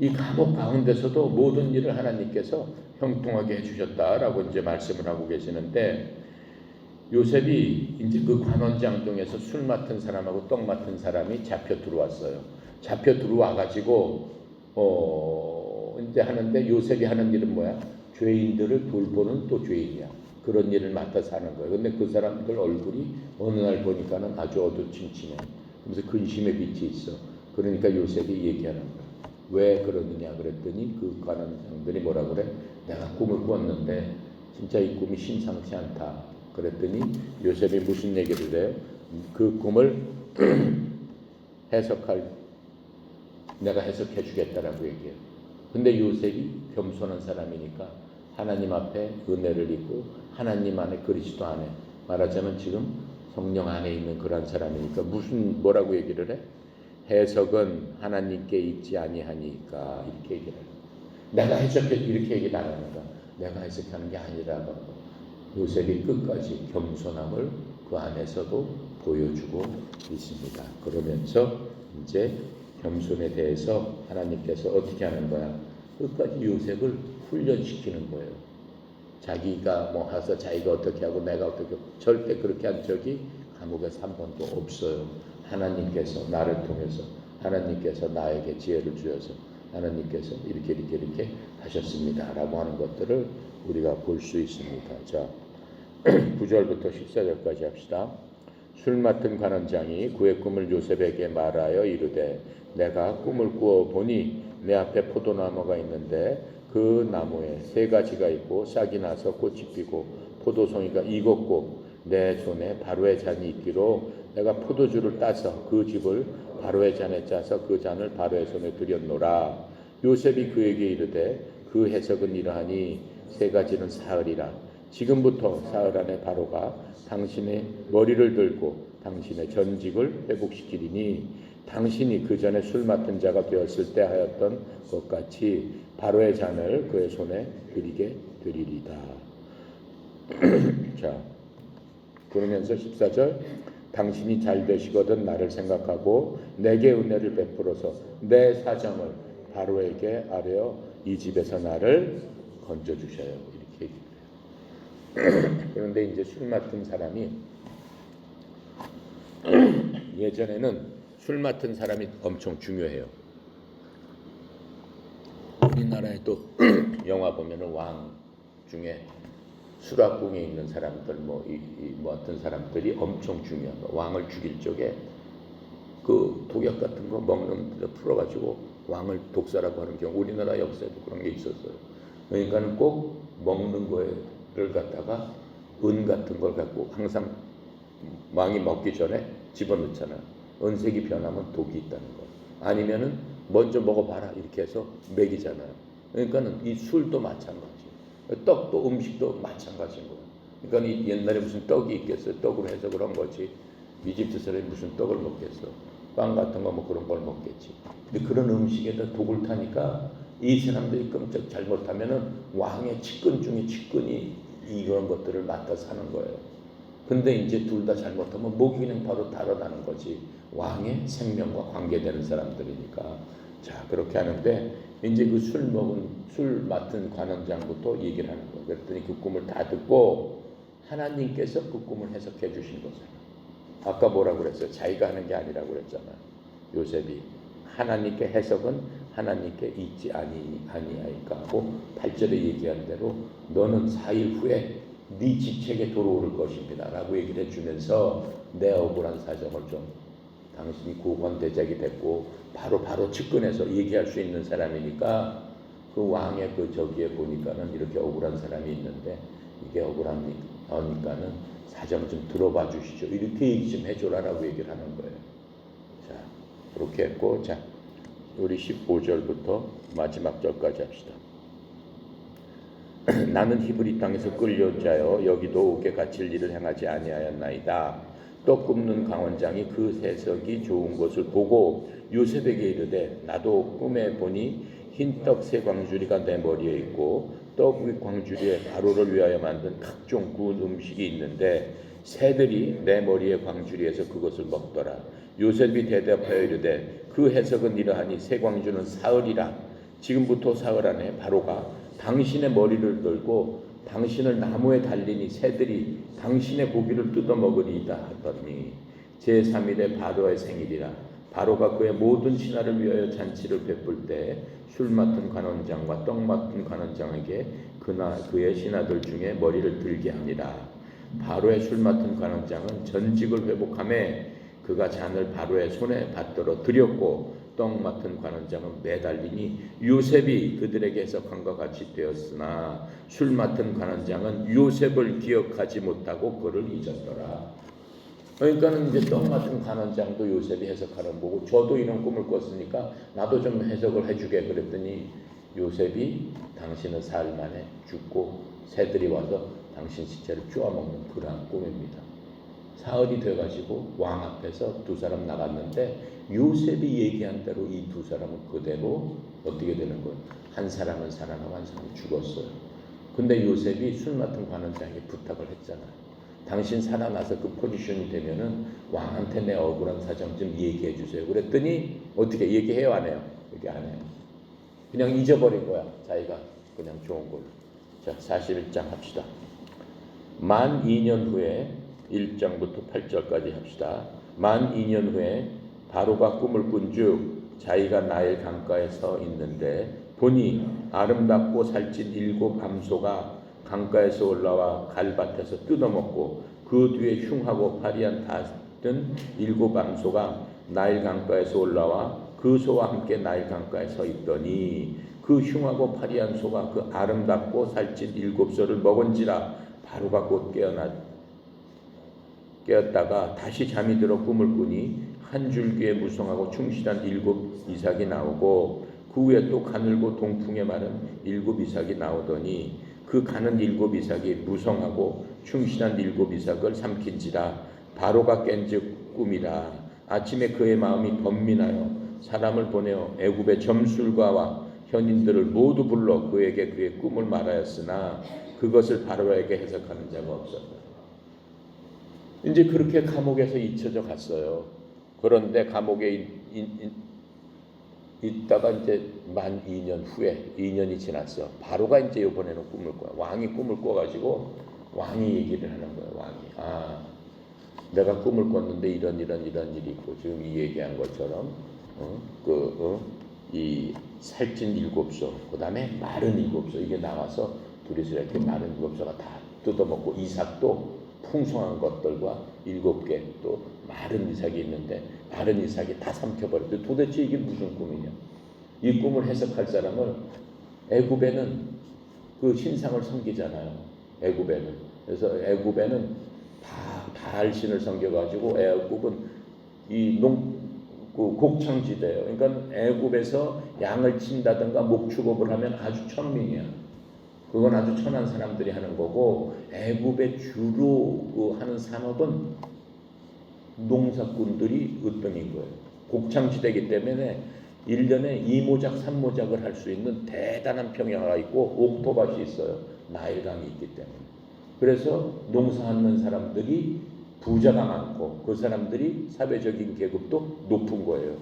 이 감옥 가운데서도 모든 일을 하나님께서 형통하게 해주셨다라고 이제 말씀을 하고 계시는데 요셉이 이제 그 관원장 중에서 술 맡은 사람하고 떡 맡은 사람이 잡혀 들어왔어요. 잡혀 들어와 가지고 이제 하는데 요셉이 하는 일은 뭐야? 죄인들을 돌보는 또 죄인이야. 그런 일을 맡아서 하는 거예요. 근데 그 사람들 얼굴이 어느 날 보니까는 아주 어두침침해. 그래서 근심의 빛이 있어. 그러니까 요셉이 얘기하는 거야. 왜 그러느냐 그랬더니 그 관원장들이 뭐라 그래? 내가 꿈을 꾸었는데 진짜 이 꿈이 심상치 않다. 그랬더니 요셉이 무슨 얘기를 해요? 그 꿈을 내가 해석해 주겠다라고 얘기해요. 근데 요셉이 겸손한 사람이니까 하나님 앞에 은혜를 입고 하나님 안에 그리스도 안에 말하자면 지금 성령 안에 있는 그런 사람이니까 뭐라고 얘기를 해? 해석은 하나님께 있지 아니하니까 이렇게 얘기를 해요. 내가 해석해 이렇게 얘기를 안 하는 거야. 내가 해석하는 게 아니라고. 요셉이 끝까지 겸손함을 그 안에서도 보여주고 있습니다. 그러면서 이제 겸손에 대해서 하나님께서 어떻게 하는 거야? 끝까지 요셉을 훈련시키는 거예요. 자기가 뭐 해서 자기가 어떻게 하고 내가 어떻게 하고 절대 그렇게 한 적이 감옥에서 한 번도 없어요. 하나님께서 나를 통해서 하나님께서 나에게 지혜를 주셔서 하나님께서 이렇게 하셨습니다 라고 하는 것들을 우리가 볼 수 있습니다. 자, 9절부터 14절까지 합시다. 술 맡은 관원장이 그의 꿈을 요셉에게 말하여 이르되 내가 꿈을 꾸어 보니 내 앞에 포도나무가 있는데 그 나무에 세 가지가 있고 싹이 나서 꽃이 피고 포도송이가 익었고 내 손에 바로의 잔이 있기로 내가 포도주를 따서 그 즙을 바로의 잔에 짜서 그 잔을 바로의 손에 드렸노라. 요셉이 그에게 이르되 그 해석은 이러하니 세 가지는 사흘이라. 지금부터 사흘 안에 바로가 당신의 머리를 들고 당신의 전직을 회복시키리니 당신이 그 전에 술 맡은 자가 되었을 때 하였던 것 같이 바로의 잔을 그의 손에 드리게 되리리다. 자, 그러면서 14절 당신이 잘 되시거든 나를 생각하고 내게 은혜를 베풀어서 내 사정을 바로에게 아뢰어 이 집에서 나를 건져주셔요. 이렇게 얘기해요. 그런데 이제 술 맡은 사람이 예전에는 술 맡은 사람이 엄청 중요해요. 우리나라에도 영화 보면은 왕 중에 수락궁에 있는 사람들 뭐 어떤 사람들이 엄청 중요한 거. 왕을 죽일 적에 그 독약 같은 거 먹는 데 풀어가지고 왕을 독살하고 하는 경우 우리나라 역사에도 그런 게 있었어요. 그러니까는 꼭 먹는 거를 갖다가 은 같은 걸 갖고 항상 왕이 먹기 전에 집어넣잖아요. 은색이 변하면 독이 있다는 거. 아니면은 먼저 먹어봐라 이렇게 해서 먹이잖아요. 그러니까는 이 술도 마찬가지. 떡도 음식도 마찬가지인 거예요. 그러니까 이 옛날에 무슨 떡이 있겠어요. 떡으로 해서 그런 거지. 이집트 사람이 무슨 떡을 먹겠어. 빵 같은 거 뭐 그런 걸 먹겠지. 근데 그런 음식에다 독을 타니까 이 사람들이 끔찍 잘못하면은 왕의 측근 중에 측근이 이런 것들을 맡아 사는 거예요. 근데 이제 둘 다 잘못하면 목이 그냥 바로 달아나는 거지. 왕의 생명과 관계되는 사람들이니까. 자, 그렇게 하는데 이제 그 술 맡은 관원장부터 얘기를 하는 거예요. 그랬더니 그 꿈을 다 듣고 하나님께서 그 꿈을 해석해 주신 거잖아요. 아까 뭐라고 그랬어요? 자기가 하는 게 아니라고 그랬잖아요. 요셉이 하나님께 해석은 하나님께 있지 아니하니까 하고 8절에 얘기한 대로 너는 4일 후에 네 지책에 돌아오를 것입니다 라고 얘기를 해주면서 내 억울한 사정을 좀 당신이 구원대작이 됐고 바로 측근에서 얘기할 수 있는 사람이니까 그 왕의 그 저기에 보니까는 이렇게 억울한 사람이 있는데 이게 억울하니까는 사정 좀 들어봐 주시죠. 이렇게 얘기 좀 해줘라라고 얘기를 하는 거예요. 자, 그렇게 했고, 자, 우리 15절부터 마지막 절까지 합시다. 나는 히브리 땅에서 끌려온 자여 여기도 옥에 갇힐 일을 행하지 아니하였나이다. 떡 굽는 강원장이 그 해석이 좋은 것을 보고 요셉에게 이르되 나도 꿈에 보니 흰떡 세 광주리가 내 머리에 있고 떡 광주리에 바로를 위하여 만든 각종 구운 음식이 있는데 새들이 내 머리의 광주리에서 그것을 먹더라. 요셉이 대답하여 이르되 그 해석은 이러하니 새 광주는 사흘이라. 지금부터 사흘 안에 바로가 당신의 머리를 들고 당신을 나무에 달리니 새들이 당신의 고기를 뜯어먹으리이다 하더니 제3일에 바로의 생일이라. 바로가 그의 모든 신하를 위하여 잔치를 베풀 때 술 맡은 관원장과 떡 맡은 관원장에게 그의 신하들 중에 머리를 들게 하니라. 바로의 술 맡은 관원장은 전직을 회복하며 그가 잔을 바로의 손에 받들어 드렸고 떡 맡은 관원장은 매달리니 요셉이 그들에게 해석한과 같이 되었으나 술 맡은 관원장은 요셉을 기억하지 못하고 그를 잊었더라. 그러니까는 이제 떡 맡은 관원장도 요셉이 해석하는 거고 저도 이런 꿈을 꿨으니까 나도 좀 해석을 해주게 그랬더니 요셉이 당신은 사흘 만에 죽고 새들이 와서 당신 시체를 쪼아먹는 그러한 꿈입니다. 사흘이 돼가지고 왕 앞에서 두 사람 나갔는데 요셉이 얘기한 대로 이 두 사람은 그대로 어떻게 되는 거예요? 한 사람은 살아나고 한 사람은 죽었어요. 근데 요셉이 술 맡은 관원장에게 부탁을 했잖아요. 당신 살아나서 그 포지션이 되면은 왕한테 내 억울한 사정 좀 얘기해 주세요. 그랬더니 어떻게 얘기해요, 안 해요? 얘기 안 해요. 그냥 잊어버린 거야. 자기가 그냥 좋은 걸로. 자, 41장 합시다. 만 2년 후에 1장부터 8절까지 합시다. 만 2년 후에 바로가 꿈을 꾼즉 자기가 나일 강가에 서 있는데 보니 아름답고 살찐 7 암소가 강가에서 올라와 갈밭에서 뜯어먹고 그 뒤에 흉하고 파리한 다른 7 암소가 나일 강가에서 올라와 그 소와 함께 나일 강가에 서 있더니 그 흉하고 파리한 소가 그 아름답고 살찐 7 소를 먹은지라 바로가 곧 깨었다가 다시 잠이 들어 꿈을 꾸니 한 줄기에 무성하고 충실한 7 이삭이 나오고 그 후에 또 가늘고 동풍에 마른 7 이삭이 나오더니 그 가는 7 이삭이 무성하고 충실한 7 이삭을 삼킨지라 바로가 깬즉 꿈이라. 아침에 그의 마음이 번민하여 사람을 보내어 애굽의 점술가와 현인들을 모두 불러 그에게 그의 꿈을 말하였으나 그것을 바로에게 해석하는 자가 없었다. 이제 그렇게 감옥에서 잊혀져 갔어요. 그런데 감옥에 있다가 이제 만 2년 후에 2년이 지났어. 바로가 이제 이번에는 꿈을 꿔. 왕이 꿈을 꿔가지고 왕이 얘기를 하는 거예요. 왕이 내가 꿈을 꿨는데 이런 일이 있고 지금 이 얘기한 것처럼 이 살찐 7소, 그 다음에 마른 7소 이게 나와서 둘이서 이렇게 마른 7소가 다 뜯어먹고 이삭도 풍성한 것들과 7개 또 마른 이삭이 있는데 마른 이삭이 다 삼켜버렸대. 도대체 이게 무슨 꿈이냐? 이 꿈을 해석할 사람을 애굽에는 그 신상을 섬기잖아요. 애굽에는. 그래서 애굽에는 다 바알신을 섬겨가지고 애굽은 그 곡창지대예요. 그러니까 애굽에서 양을 친다든가 목축업을 하면 아주 천민이야. 그건 아주 천한 사람들이 하는 거고 애굽의 주로 하는 산업은 농사꾼들이 으뜸인 거예요. 곡창지대이기 때문에 1년에 2모작, 3모작을 할 수 있는 대단한 평야가 있고 옥토밭이 있어요. 나일강이 있기 때문에. 그래서 농사하는 사람들이 부자가 많고 그 사람들이 사회적인 계급도 높은 거예요.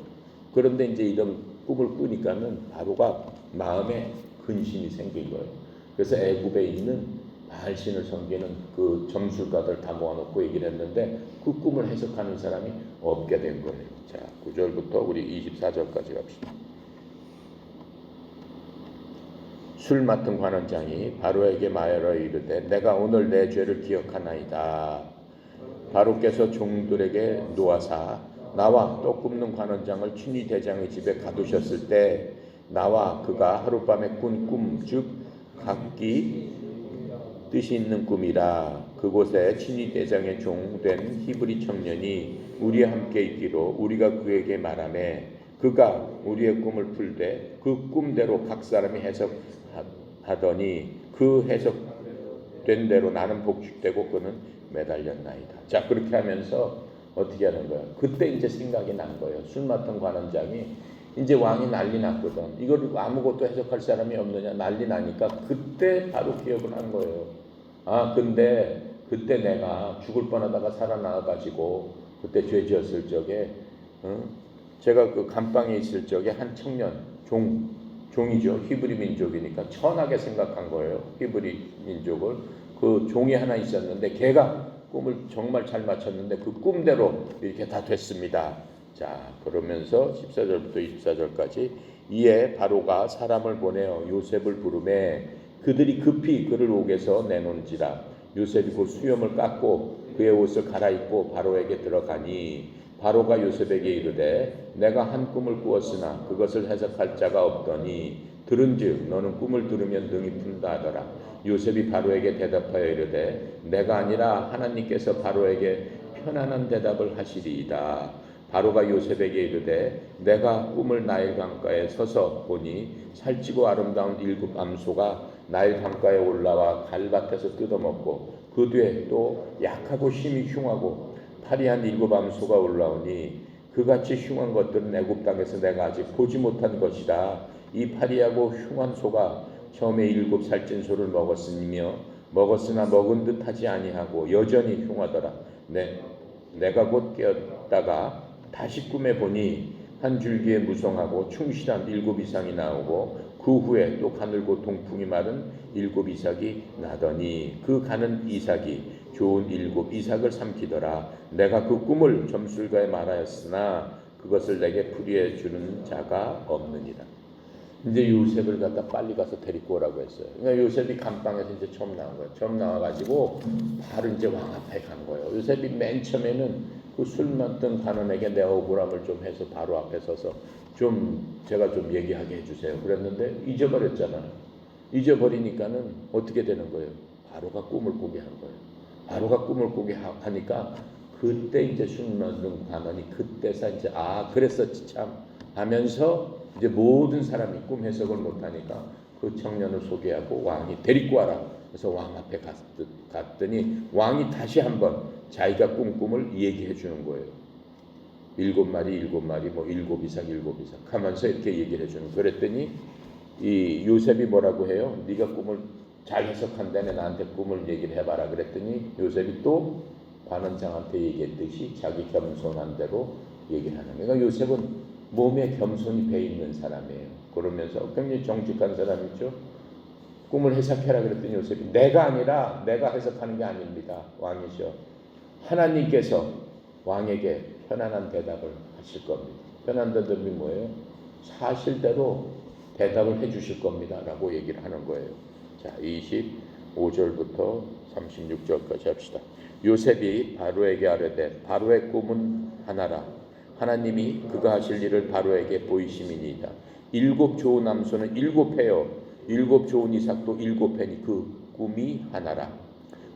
그런데 이제 이런 꿈을 꾸니까는 바로가 마음에 근심이 생긴 거예요. 그래서 애굽에 있는 바알신을 섬기는 그 점술가들 다 모아놓고 얘기를 했는데 그 꿈을 해석하는 사람이 없게 된 거예요. 자, 9절부터 우리 24절까지 갑시다. 술 맡은 관원장이 바로에게 말하여 이르되 내가 오늘 내 죄를 기억하나이다. 바로께서 종들에게 놓아사 나와 떡 굽는 관원장을 친위 대장의 집에 가두셨을 때 나와 그가 하룻밤에 꾼 꿈 즉 각기 뜻이 있는 꿈이라. 그곳에 친위 대장의 종된 히브리 청년이 우리와 함께 있기로 우리가 그에게 말하매 그가 우리의 꿈을 풀되 그 꿈대로 각 사람이 해석하더니 그 해석된 대로 나는 복축되고 그는 매달렸나이다. 자, 그렇게 하면서 어떻게 하는 거야? 그때 이제 생각이 난 거예요. 술 맡은 관원장이 이제 왕이 난리 났거든. 이걸 아무것도 해석할 사람이 없느냐 난리 나니까 그때 바로 기억을 한 거예요. 근데 그때 내가 죽을 뻔하다가 살아나가지고 그때 죄 지었을 적에 제가 그 감방에 있을 적에 한 청년 종이죠. 히브리 민족이니까 천하게 생각한 거예요. 히브리 민족을. 그 종이 하나 있었는데 걔가 꿈을 정말 잘 맞췄는데 그 꿈대로 이렇게 다 됐습니다. 자, 그러면서 14절부터 24절까지 이에 바로가 사람을 보내어 요셉을 부르매 그들이 급히 그를 옥에서 내놓은지라. 요셉이 곧 수염을 깎고 그의 옷을 갈아입고 바로에게 들어가니 바로가 요셉에게 이르되 내가 한 꿈을 꾸었으나 그것을 해석할 자가 없더니 들은즉 너는 꿈을 들으면 능히 푼다 하더라. 요셉이 바로에게 대답하여 이르되 내가 아니라 하나님께서 바로에게 편안한 대답을 하시리이다. 바로가 요셉에게 이르되 내가 꿈을 나일 강가에 서서 보니 살찌고 아름다운 7 암소가 나일 강가에 올라와 갈밭에서 뜯어먹고 그 뒤에 또 약하고 심히 흉하고 파리한 7 암소가 올라오니 그같이 흉한 것들은 애굽 땅에서 내가 아직 보지 못한 것이라. 이 파리하고 흉한 소가 처음에 7 살찐 소를 먹었으며 먹었으나 먹은 듯 하지 아니하고 여전히 흉하더라. 내가 곧 깨었다가 다시 꿈에 보니 한 줄기에 무성하고 충실한 7 이상이 나오고 그 후에 또 가늘고 동풍이 마른 7 이삭이 나더니 그 가는 이삭이 좋은 7 이삭을 삼키더라. 내가 그 꿈을 점술가에 말하였으나 그것을 내게 풀이해 주는 자가 없느니라. 이제 요셉을 갖다 빨리 가서 데리고 오라고 했어요. 그러니까 요셉이 감방에서 이제 처음 나온 거예요. 처음 나와가지고 바로 이제 왕 앞에 간 거예요. 요셉이 맨 처음에는 그 술 먹던 관원에게 내 억울함을 좀 해서 바로 앞에 서서 제가 좀 얘기하게 해주세요. 그랬는데 잊어버렸잖아요. 잊어버리니까는 어떻게 되는 거예요? 바로가 꿈을 꾸게 한 거예요. 바로가 꿈을 꾸게 하니까 그때 이제 술 먹던 관원이 그때서 이제 그랬었지 참 하면서 이제 모든 사람이 꿈 해석을 못하니까 그 청년을 소개하고 왕이 데리고 와라. 그래서 왕 앞에 갔더니 왕이 다시 한번 자기가 꾼 꿈을 얘기해 주는 거예요. 7마리 뭐 7 이상 하면서 이렇게 얘기를 해 주는. 그랬더니 이 요셉이 뭐라고 해요? 네가 꿈을 잘 해석한다네. 나한테 꿈을 얘기를 해봐라. 그랬더니 요셉이 또 관원장한테 얘기했듯이 자기 겸손한 대로 얘기를 하는 거예요. 그러니까 요셉은 몸에 겸손이 배 있는 사람이에요. 그러면서 굉장히 정직한 사람이죠. 꿈을 해석해라 그랬더니 요셉이 내가 아니라 내가 해석하는 게 아닙니다. 왕이죠. 하나님께서 왕에게 편안한 대답을 하실 겁니다. 편안한 대답이 뭐예요? 사실대로 대답을 해 주실 겁니다. 라고 얘기를 하는 거예요. 자, 25절부터 36절까지 합시다. 요셉이 바로에게 아뢰되 바로의 꿈은 하나라. 하나님이 그가 하실 일을 바로에게 보이심이니이다. 7 좋은 남소는 7회요 7 좋은 이삭도 7회니 그 꿈이 하나라.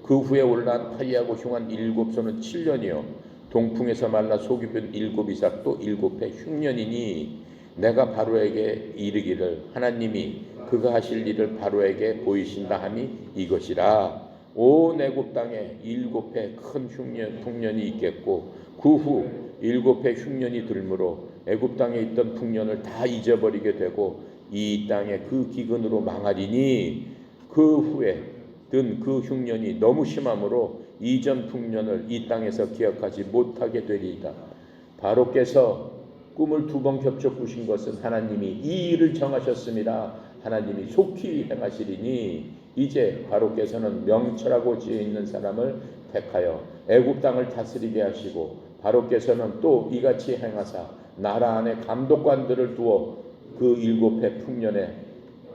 그 후에 올라간 파리하고 흉한 7소는 7년이요 동풍에서 말라 속이 변 7 이삭도 7회 흉년이니 내가 바로에게 이르기를 하나님이 그가 하실 일을 바로에게 보이신다 함이 이것이라. 온 애굽 땅에 7회 큰 풍년이 있겠고 그 후 7회 흉년이 들므로 애굽 땅에 있던 풍년을 다 잊어버리게 되고 이 땅에 그 기근으로 망하리니 그 후에 든 그 흉년이 너무 심함으로 이전 풍년을 이 땅에서 기억하지 못하게 되리이다. 바로께서 꿈을 2번 겹쳐 꾸신 것은 하나님이 이 일을 정하셨습니다. 하나님이 속히 행하시리니 이제 바로께서는 명철하고 지혜 있는 사람을 택하여 애굽 땅을 다스리게 하시고 바로께서는 또 이같이 행하사 나라 안에 감독관들을 두어 그 7회 풍년에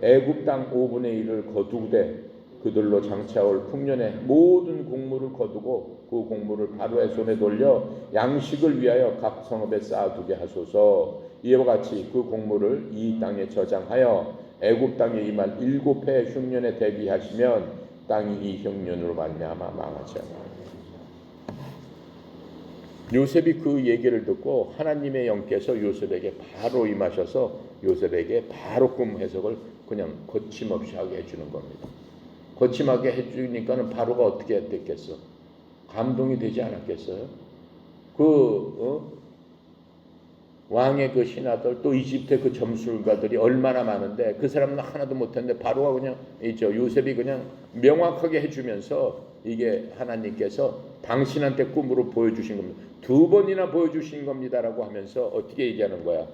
애굽 땅 5분의 1을 거두되 그들로 장차올 풍년에 모든 곡물을 거두고 그 곡물을 바로의 손에 돌려 양식을 위하여 각 성읍에 쌓아두게 하소서. 이와 같이 그 곡물을 이 땅에 저장하여 애굽 땅에 임할 7회 흉년에 대비하시면 땅이 이 흉년으로 말미암아 망하지 않아. 요셉이 그 얘기를 듣고 하나님의 영께서 요셉에게 바로 임하셔서 요셉에게 바로 꿈 해석을 그냥 거침없이 하게 해주는 겁니다. 거침하게 해주니까는 바로가 어떻게 됐겠어? 감동이 되지 않았겠어요? 왕의 그 신하들 또 이집트의 그 점술가들이 얼마나 많은데 그 사람은 하나도 못했는데 바로가 그냥 요셉이 그냥 명확하게 해주면서 이게 하나님께서 당신한테 꿈으로 보여주신 겁니다. 2번이나 보여주신 겁니다라고 하면서 어떻게 얘기하는 거야?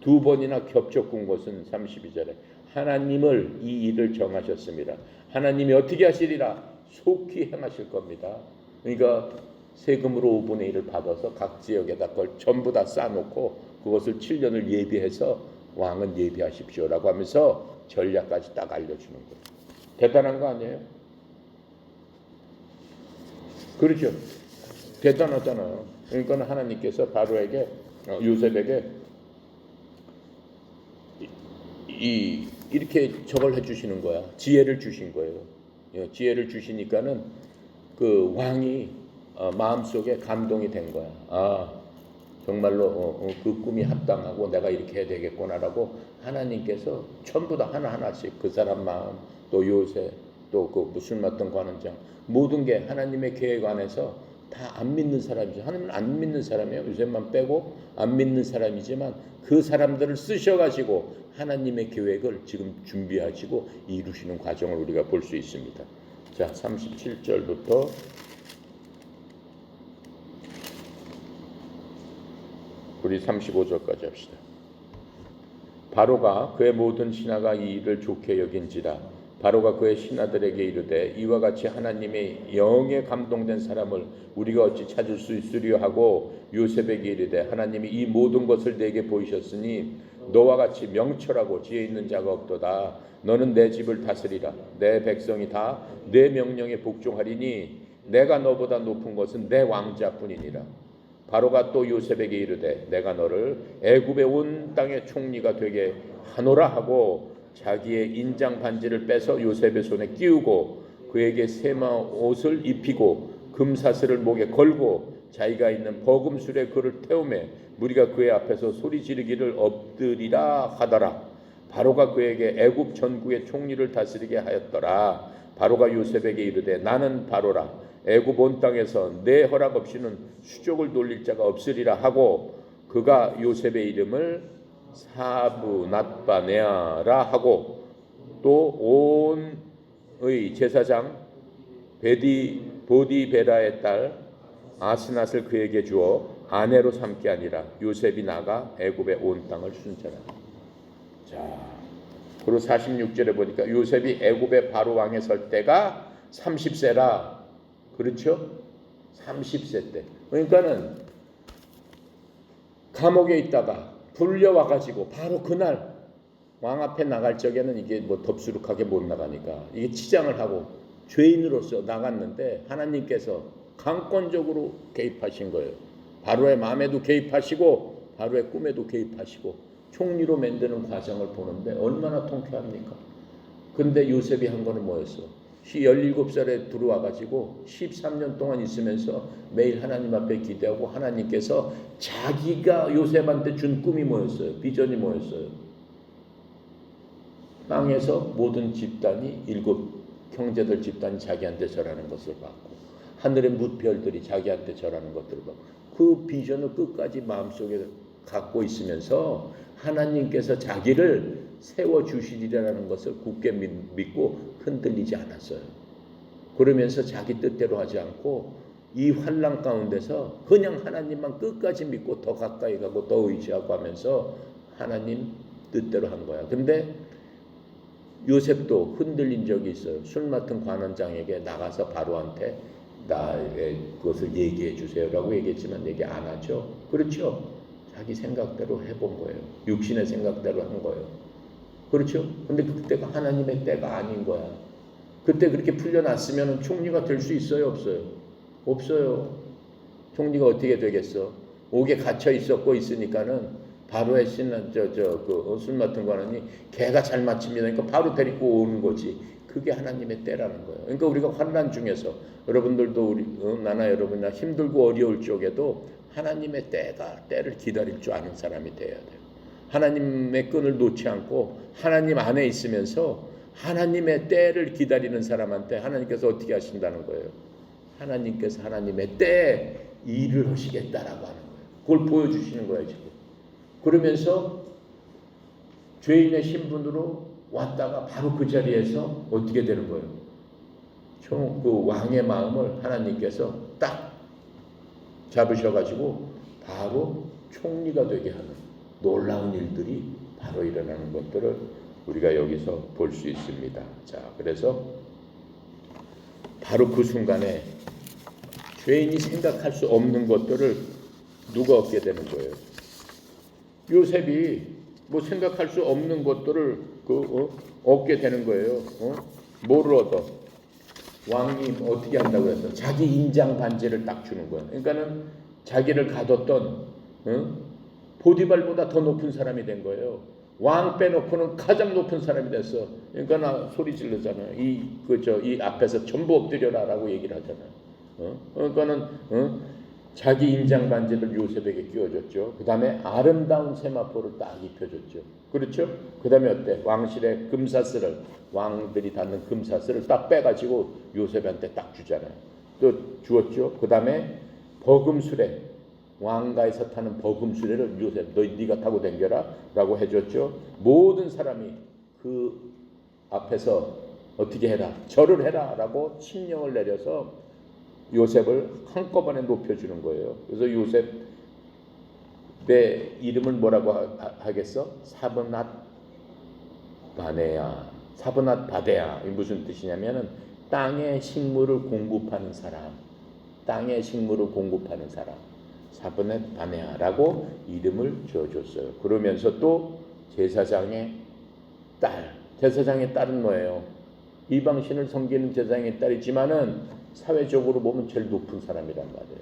2번이나 겹쳐 꾼 것은 32절에 하나님을 이 일을 정하셨습니다. 하나님이 어떻게 하시리라? 속히 행하실 겁니다. 그러니까 세금으로 5분의 1을 받아서 각 지역에다 그걸 전부 다 쌓아놓고 그것을 7년을 예비해서 왕은 예비하십시오라고 하면서 전략까지 딱 알려주는 거예요. 대단한 거 아니에요? 그렇죠. 대단하잖아요. 그러니까 하나님께서 바로에게 요셉에게 이렇게 저걸 해주시는 거야. 지혜를 주신 거예요. 지혜를 주시니까는 그 왕이 마음속에 감동이 된 거야. 정말로 그 꿈이 합당하고 내가 이렇게 해야 되겠구나라고 하나님께서 전부 다 하나하나씩 그 사람 마음 또 요새 또 그 무슨 맡던 관원장 모든 게 하나님의 계획 안에서 다 안 믿는 사람이죠. 하나님은 안 믿는 사람이에요. 요셉만 빼고 안 믿는 사람이지만 그 사람들을 쓰셔가지고 하나님의 계획을 지금 준비하시고 이루시는 과정을 우리가 볼 수 있습니다. 자, 37절부터 우리 35절까지 합시다. 바로가 그의 모든 신하가 이 일을 좋게 여긴지라. 바로가 그의 신하들에게 이르되 이와 같이 하나님의 영에 감동된 사람을 우리가 어찌 찾을 수 있으리요 하고 요셉에게 이르되 하나님이 이 모든 것을 내게 보이셨으니 너와 같이 명철하고 지혜 있는 자가 없도다. 너는 내 집을 다스리라. 내 백성이 다 내 명령에 복종하리니 내가 너보다 높은 것은 내 왕자뿐이니라. 바로가 또 요셉에게 이르되 내가 너를 애굽의 온 땅의 총리가 되게 하노라 하고 자기의 인장 반지를 빼서 요셉의 손에 끼우고 그에게 세마 옷을 입히고 금사슬을 목에 걸고 자기가 있는 버금술에 그를 태우매 무리가 그의 앞에서 소리 지르기를 엎드리라 하더라. 바로가 그에게 애굽 전국의 총리를 다스리게 하였더라. 바로가 요셉에게 이르되 나는 바로라. 애굽 온 땅에서 내 허락 없이는 수족을 돌릴 자가 없으리라 하고 그가 요셉의 이름을 사브낫바네아라 하고 또 온의 제사장 보디베라의 딸 아스낫을 그에게 주어 아내로 삼게 하니라. 요셉이 나가 애굽의 온 땅을 순찰하라. 자, 그리고 46절에 보니까 요셉이 애굽의 바로 왕에 설 때가 30세라. 그렇죠? 30세 때. 그러니까는 감옥에 있다가 불려와가지고 바로 그날 왕 앞에 나갈 적에는 이게 뭐 덥수룩하게 못 나가니까 이게 치장을 하고 죄인으로서 나갔는데 하나님께서 강권적으로 개입하신 거예요. 바로의 마음에도 개입하시고 바로의 꿈에도 개입하시고 총리로 만드는 과정을 보는데 얼마나 통쾌합니까? 근데 요셉이 한 거는 뭐였어? 17살에 들어와가지고 13년 동안 있으면서 매일 하나님 앞에 기대하고 하나님께서 자기가 요셉한테 준 꿈이 뭐였어요? 비전이 뭐였어요? 땅에서 모든 집단이 7 형제들 집단이 자기한테 절하는 것을 봤고 하늘의 무별들이 자기한테 절하는 것들을 봤고 그 비전을 끝까지 마음속에 갖고 있으면서 하나님께서 자기를 세워주시리라는 것을 굳게 믿고 흔들리지 않았어요. 그러면서 자기 뜻대로 하지 않고 이 환난 가운데서 그냥 하나님만 끝까지 믿고 더 가까이 가고 더 의지하고 하면서 하나님 뜻대로 한 거야. 근데 요셉도 흔들린 적이 있어요. 술 맡은 관원장에게 나가서 바로한테 나의 그것을 얘기해 주세요라고 얘기했지만 얘기 안 하죠. 그렇죠? 자기 생각대로 해본 거예요. 육신의 생각대로 한 거예요. 그렇죠? 근데 그때가 하나님의 때가 아닌 거야. 그때 그렇게 풀려났으면 총리가 될 수 있어요? 없어요? 없어요. 총리가 어떻게 되겠어? 옥에 갇혀 있었고 있으니까는 바로의 신은 술 맡은 관원이 걔가 잘 맞춥니다. 그러니까 바로 데리고 오는 거지. 그게 하나님의 때라는 거예요. 그러니까 우리가 환난 중에서 여러분들도 나나 여러분이나 힘들고 어려울 적에도 하나님의 때를 기다릴 줄 아는 사람이 돼야 돼요. 하나님의 끈을 놓지 않고 하나님 안에 있으면서 하나님의 때를 기다리는 사람한테 하나님께서 어떻게 하신다는 거예요? 하나님께서 하나님의 때에 일을 하시겠다라고 하는 거예요. 그걸 보여주시는 거예요 지금. 그러면서 죄인의 신분으로 왔다가 바로 그 자리에서 어떻게 되는 거예요? 그 왕의 마음을 하나님께서 딱 잡으셔가지고 바로 총리가 되게 하는 놀라운 일들이 바로 일어나는 것들을 우리가 여기서 볼 수 있습니다. 자, 그래서 바로 그 순간에 죄인이 생각할 수 없는 것들을 누가 얻게 되는 거예요? 요셉이 뭐 생각할 수 없는 것들을 얻게 되는 거예요. 뭐를 얻어? 왕이 어떻게 한다고 해서 자기 인장 반지를 딱 주는 거예요. 그러니까는 자기를 가뒀던 보디발보다 더 높은 사람이 된 거예요. 왕 빼놓고는 가장 높은 사람이 됐어. 그러니까 나 소리 지르잖아요. 이 앞에서 전부 엎드려라라고 얘기를 하잖아요. 그러니까는 자기 인장 반지를 요셉에게 끼워줬죠. 그 다음에 아름다운 세마포를 딱 입혀줬죠. 그렇죠? 그 다음에 어때? 왕실의 금사슬을 왕들이 닫는 금사슬을 딱 빼가지고 요셉한테 딱 주잖아요. 또 주었죠. 그 다음에 버금수레 왕가에서 타는 버금수레를 요셉 네가 타고 댕겨라 라고 해줬죠. 모든 사람이 그 앞에서 어떻게 해라, 절을 해라라고 칙령을 내려서 요셉을 한꺼번에 높여주는 거예요. 그래서 요셉의 이름을 뭐라고 하겠어? 사브낫 바네야, 사브낫 바데야. 이 무슨 뜻이냐면은 땅의 식물을 공급하는 사람, 땅의 식물을 공급하는 사람, 사브낫 바네야라고 이름을 지어줬어요. 그러면서 또 제사장의 딸, 제사장의 딸은 뭐예요? 이방신을 섬기는 제사장의 딸이지만은 사회적으로 보면 제일 높은 사람이란 말이에요.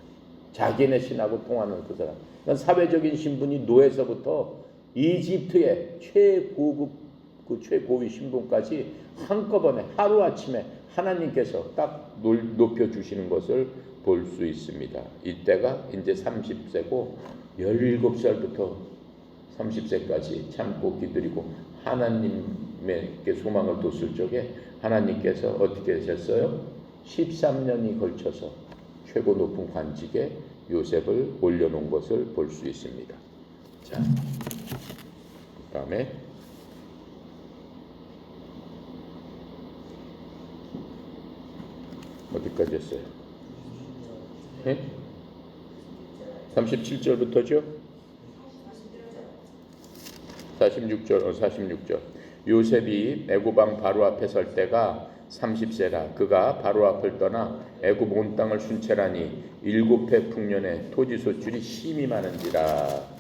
자기네 신하고 통하는 그 사람. 그러니까 사회적인 신분이 노에서부터 이집트의 최고급, 그 최고위 신분까지 한꺼번에 하루아침에 하나님께서 딱 높여주시는 것을 볼 수 있습니다. 이때가 이제 30세고 17살부터 30세까지 참고 기다리고 하나님께 소망을 뒀을 적에 하나님께서 어떻게 하셨어요? 13년이 걸쳐서 최고 높은 관직에 요셉을 올려놓은 것을 볼 수 있습니다. 자, 그 다음에 어디까지 했어요? 네? 37절부터죠? 46절. 요셉이 애굽 왕 바로 앞에 설 때가 30세라. 그가 바로 앞을 떠나 애굽 온 땅을 순찰하니 7해 풍년에 토지 소출이 심히 많은지라.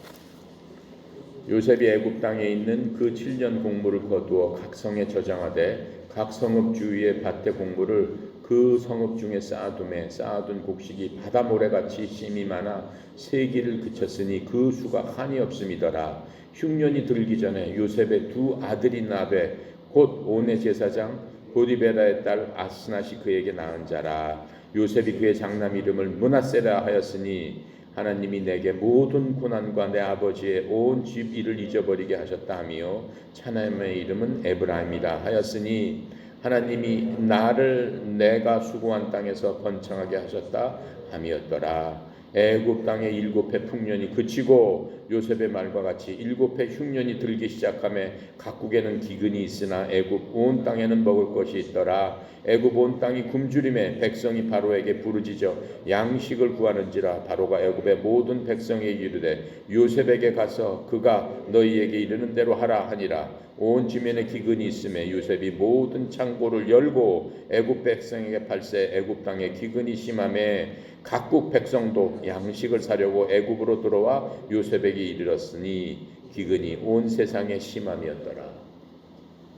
요셉이 애굽 땅에 있는 그 7년 공물을 거두어 각 성에 저장하되 각 성읍 주위의 밭의 공물을 그 성읍 중에 쌓아둔 곡식이 바다 모래같이 심이 많아 세기를 그쳤으니 그 수가 한이 없음이더라. 흉년이 들기 전에 요셉의 두 아들이 나베 곧 온의 제사장 보디베라의 딸 아스낫이 그에게 낳은 자라. 요셉이 그의 장남 이름을 므낫세라 하였으니 하나님이 내게 모든 고난과 내 아버지의 온 집 일을 잊어버리게 하셨다 하며 차남의 이름은 에브라임이라 하였으니 하나님이 나를 내가 수고한 땅에서 번창하게 하셨다 함이었더라. 애굽 땅의 7해 풍년이 그치고 요셉의 말과 같이 7해 흉년이 들기 시작하며 각국에는 기근이 있으나 애굽 온 땅에는 먹을 것이 있더라. 애굽 온 땅이 굶주림에 백성이 바로에게 부르짖어 양식을 구하는지라. 바로가 애굽의 모든 백성에게 이르되 요셉에게 가서 그가 너희에게 이르는 대로 하라 하니라. 온 지면에 기근이 있음에 요셉이 모든 창고를 열고 애굽 백성에게 팔세 애굽 땅에 기근이 심함에 각국 백성도 양식을 사려고 애굽으로 들어와 요셉에게 이르렀으니 기근이 온 세상에 심함이었더라.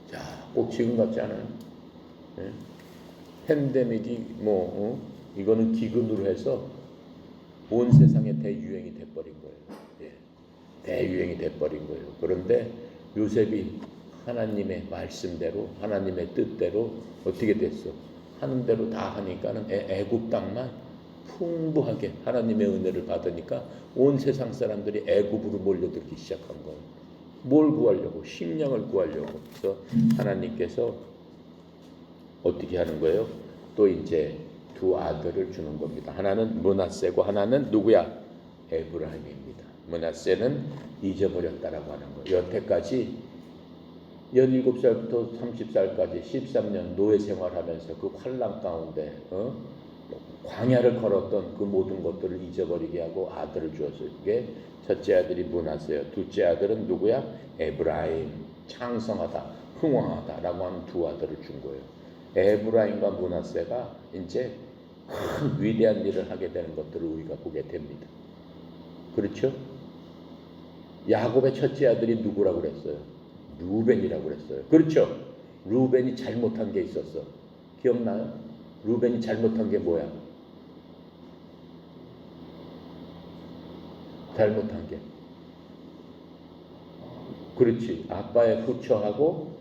자, 꼭 지금 같지 않아요? 네? 팬데믹이 이거는 기근으로 해서 온 세상에 대유행이 돼버린 거예요. 예. 대유행이 돼버린 거예요. 그런데 요셉이 하나님의 말씀대로 하나님의 뜻대로 어떻게 됐어? 하는 대로 다 하니까는 애굽 땅만 풍부하게 하나님의 은혜를 받으니까 온 세상 사람들이 애굽으로 몰려들기 시작한 거예요. 뭘 구하려고? 식량을 구하려고. 그래서 하나님께서 어떻게 하는 거예요? 또 이제 두 아들을 주는 겁니다. 하나는 므낫세고 하나는 누구야? 에브라임입니다. 므낫세는 잊어버렸다라고 하는 거예요. 여태까지 17살부터 30살까지 13년 노예 생활하면서 그 환난 가운데 광야를 걸었던 그 모든 것들을 잊어버리게 하고 아들을 주었어요. 그게 첫째 아들이 므낫세요. 둘째 아들은 누구야? 에브라임. 창성하다, 흥왕하다라고 하는 두 아들을 준 거예요. 에브라임과 므낫세가 이제 큰 위대한 일을 하게 되는 것들을 우리가 보게 됩니다. 그렇죠? 야곱의 첫째 아들이 누구라고 그랬어요? 루벤이라고 그랬어요. 그렇죠? 루벤이 잘못한 게 있었어. 기억나요? 루벤이 잘못한 게 뭐야? 잘못한 게. 그렇지. 아빠의 후처하고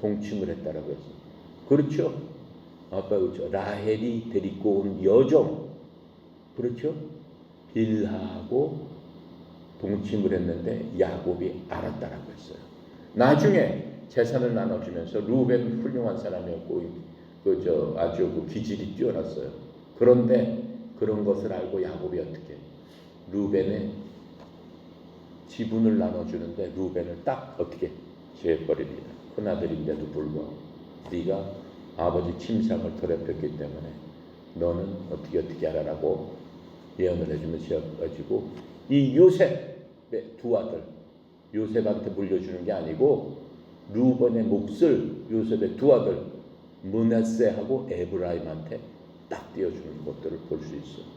동침을 했다라고 했어. 그렇죠? 아빠의 후처. 라헬이 데리고 온 여종. 그렇죠? 빌하하고 동침을 했는데 야곱이 알았다라고 했어요. 나중에 재산을 나눠주면서 루벤 훌륭한 사람이었고 아주 기질이 뛰어났어요. 그런데 그런 것을 알고 야곱이 어떻게 루벤의 지분을 나눠주는데 루벤을 딱 어떻게 제해버립니다. 큰아들인데도 불구하고 네가 아버지 침상을 더럽혔기 때문에 너는 어떻게 하라라고 예언을 해주면서 가지고 이 요셉의 두 아들 요셉한테 물려주는 게 아니고 루벤의 몫을 요셉의 두 아들 므낫세하고 에브라임한테 딱 띄워주는 것들을 볼 수 있어.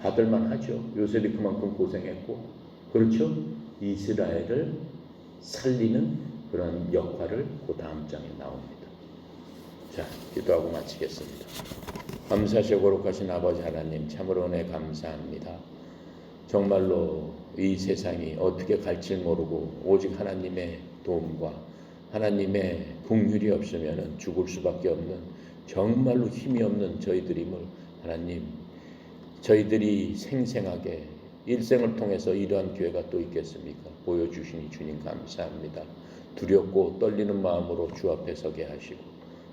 받을만 하죠. 요셉이 그만큼 고생했고, 그렇죠? 이스라엘을 살리는 그런 역할을 그 다음 장에 나옵니다. 자, 기도하고 마치겠습니다. 감사하시고 거룩하신 아버지 하나님, 참으로 은혜 감사합니다. 정말로 이 세상이 어떻게 갈지 모르고 오직 하나님의 도움과 하나님의 긍휼이 없으면 죽을 수밖에 없는 정말로 힘이 없는 저희들임을 하나님, 저희들이 생생하게 일생을 통해서 이러한 기회가 또 있겠습니까? 보여주시니 주님 감사합니다. 두렵고 떨리는 마음으로 주 앞에 서게 하시고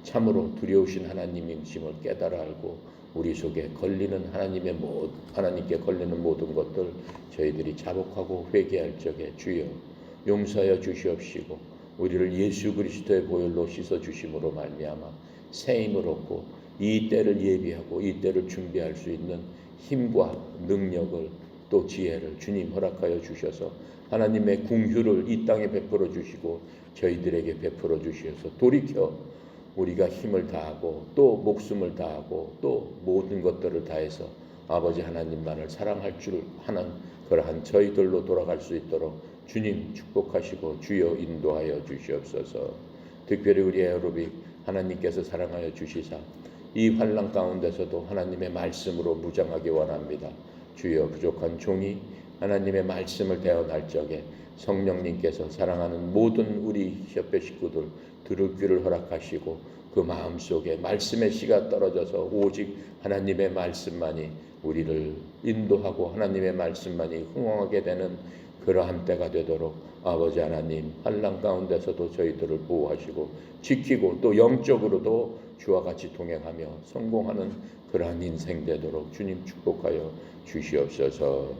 참으로 두려우신 하나님이심을 깨달아 알고 우리 속에 걸리는 하나님께 걸리는 모든 것들 저희들이 자복하고 회개할 적에 주여 용서하여 주시옵시고 우리를 예수 그리스도의 보혈로 씻어 주심으로 말미암아 새 힘을 얻고 이 때를 예비하고 이 때를 준비할 수 있는 힘과 능력을 또 지혜를 주님 허락하여 주셔서 하나님의 긍휼을 이 땅에 베풀어 주시고 저희들에게 베풀어 주셔서 돌이켜 우리가 힘을 다하고 또 목숨을 다하고 또 모든 것들을 다해서 아버지 하나님만을 사랑할 줄 하는 그러한 저희들로 돌아갈 수 있도록 주님 축복하시고 주여 인도하여 주시옵소서. 특별히 우리 에어로빅 하나님께서 사랑하여 주시사 이 환난 가운데서도 하나님의 말씀으로 무장하기 원합니다. 주여 부족한 종이 하나님의 말씀을 대언할 적에 성령님께서 사랑하는 모든 우리 협회 식구들 들을 귀를 허락하시고 그 마음속에 말씀의 씨가 떨어져서 오직 하나님의 말씀만이 우리를 인도하고 하나님의 말씀만이 흥황하게 되는 그러한 때가 되도록 아버지 하나님 환난 가운데서도 저희들을 보호하시고 지키고 또 영적으로도 주와 같이 동행하며 성공하는 그러한 인생 되도록 주님 축복하여 주시옵소서.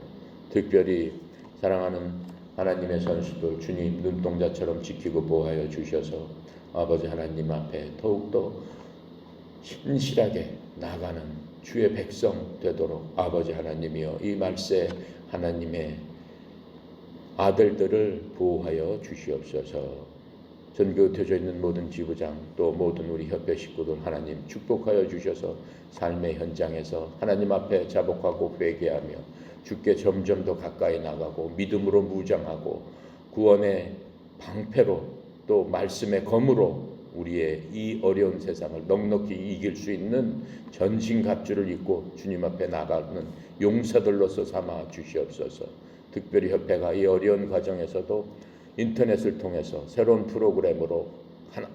특별히 사랑하는 하나님의 선수들 주님 눈동자처럼 지키고 보호하여 주셔서 아버지 하나님 앞에 더욱더 신실하게 나가는 주의 백성 되도록 아버지 하나님이여 이 말세 하나님의 아들들을 보호하여 주시옵소서. 전교되어져 있는 모든 지부장 또 모든 우리 협회 식구들 하나님 축복하여 주셔서 삶의 현장에서 하나님 앞에 자복하고 회개하며 주께 점점 더 가까이 나가고 믿음으로 무장하고 구원의 방패로 또 말씀의 검으로 우리의 이 어려운 세상을 넉넉히 이길 수 있는 전신갑주를 입고 주님 앞에 나가는 용사들로서 삼아 주시옵소서. 특별히 협회가 이 어려운 과정에서도 인터넷을 통해서 새로운 프로그램으로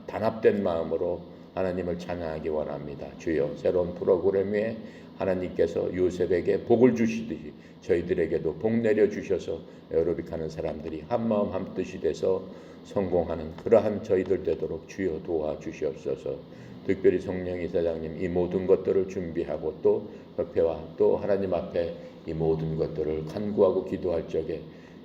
단합된 마음으로 하나님을 찬양하기 원합니다. 주여 새로운 프로그램 위에 하나님께서 요셉에게 복을 주시듯이 저희들에게도 복 내려 주셔서 에어로빅하는 사람들이 한마음 한뜻이 돼서 성공하는 그러한 저희들 되도록 주여 도와주시옵소서. 특별히 성령 이사장님 이 모든 것들을 준비하고 또 협회와 또 하나님 앞에 이 모든 것들을 간구하고 기도할 적에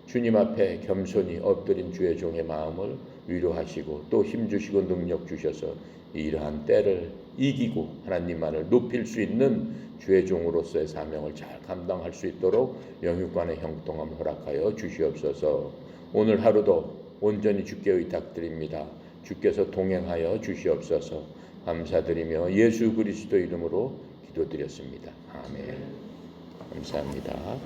주님 앞에 겸손히 엎드린 주의 종의 마음을 위로하시고 또 힘주시고 능력 주셔서 이러한 때를 이기고 하나님만을 높일 수 있는 주의 종으로서의 사명을 잘 감당할 수 있도록 영육간의 형통함을 허락하여 주시옵소서. 오늘 하루도 온전히 주께 의탁드립니다. 주께서 동행하여 주시옵소서. 감사드리며 예수 그리스도 이름으로 기도드렸습니다. 아멘. 감사합니다.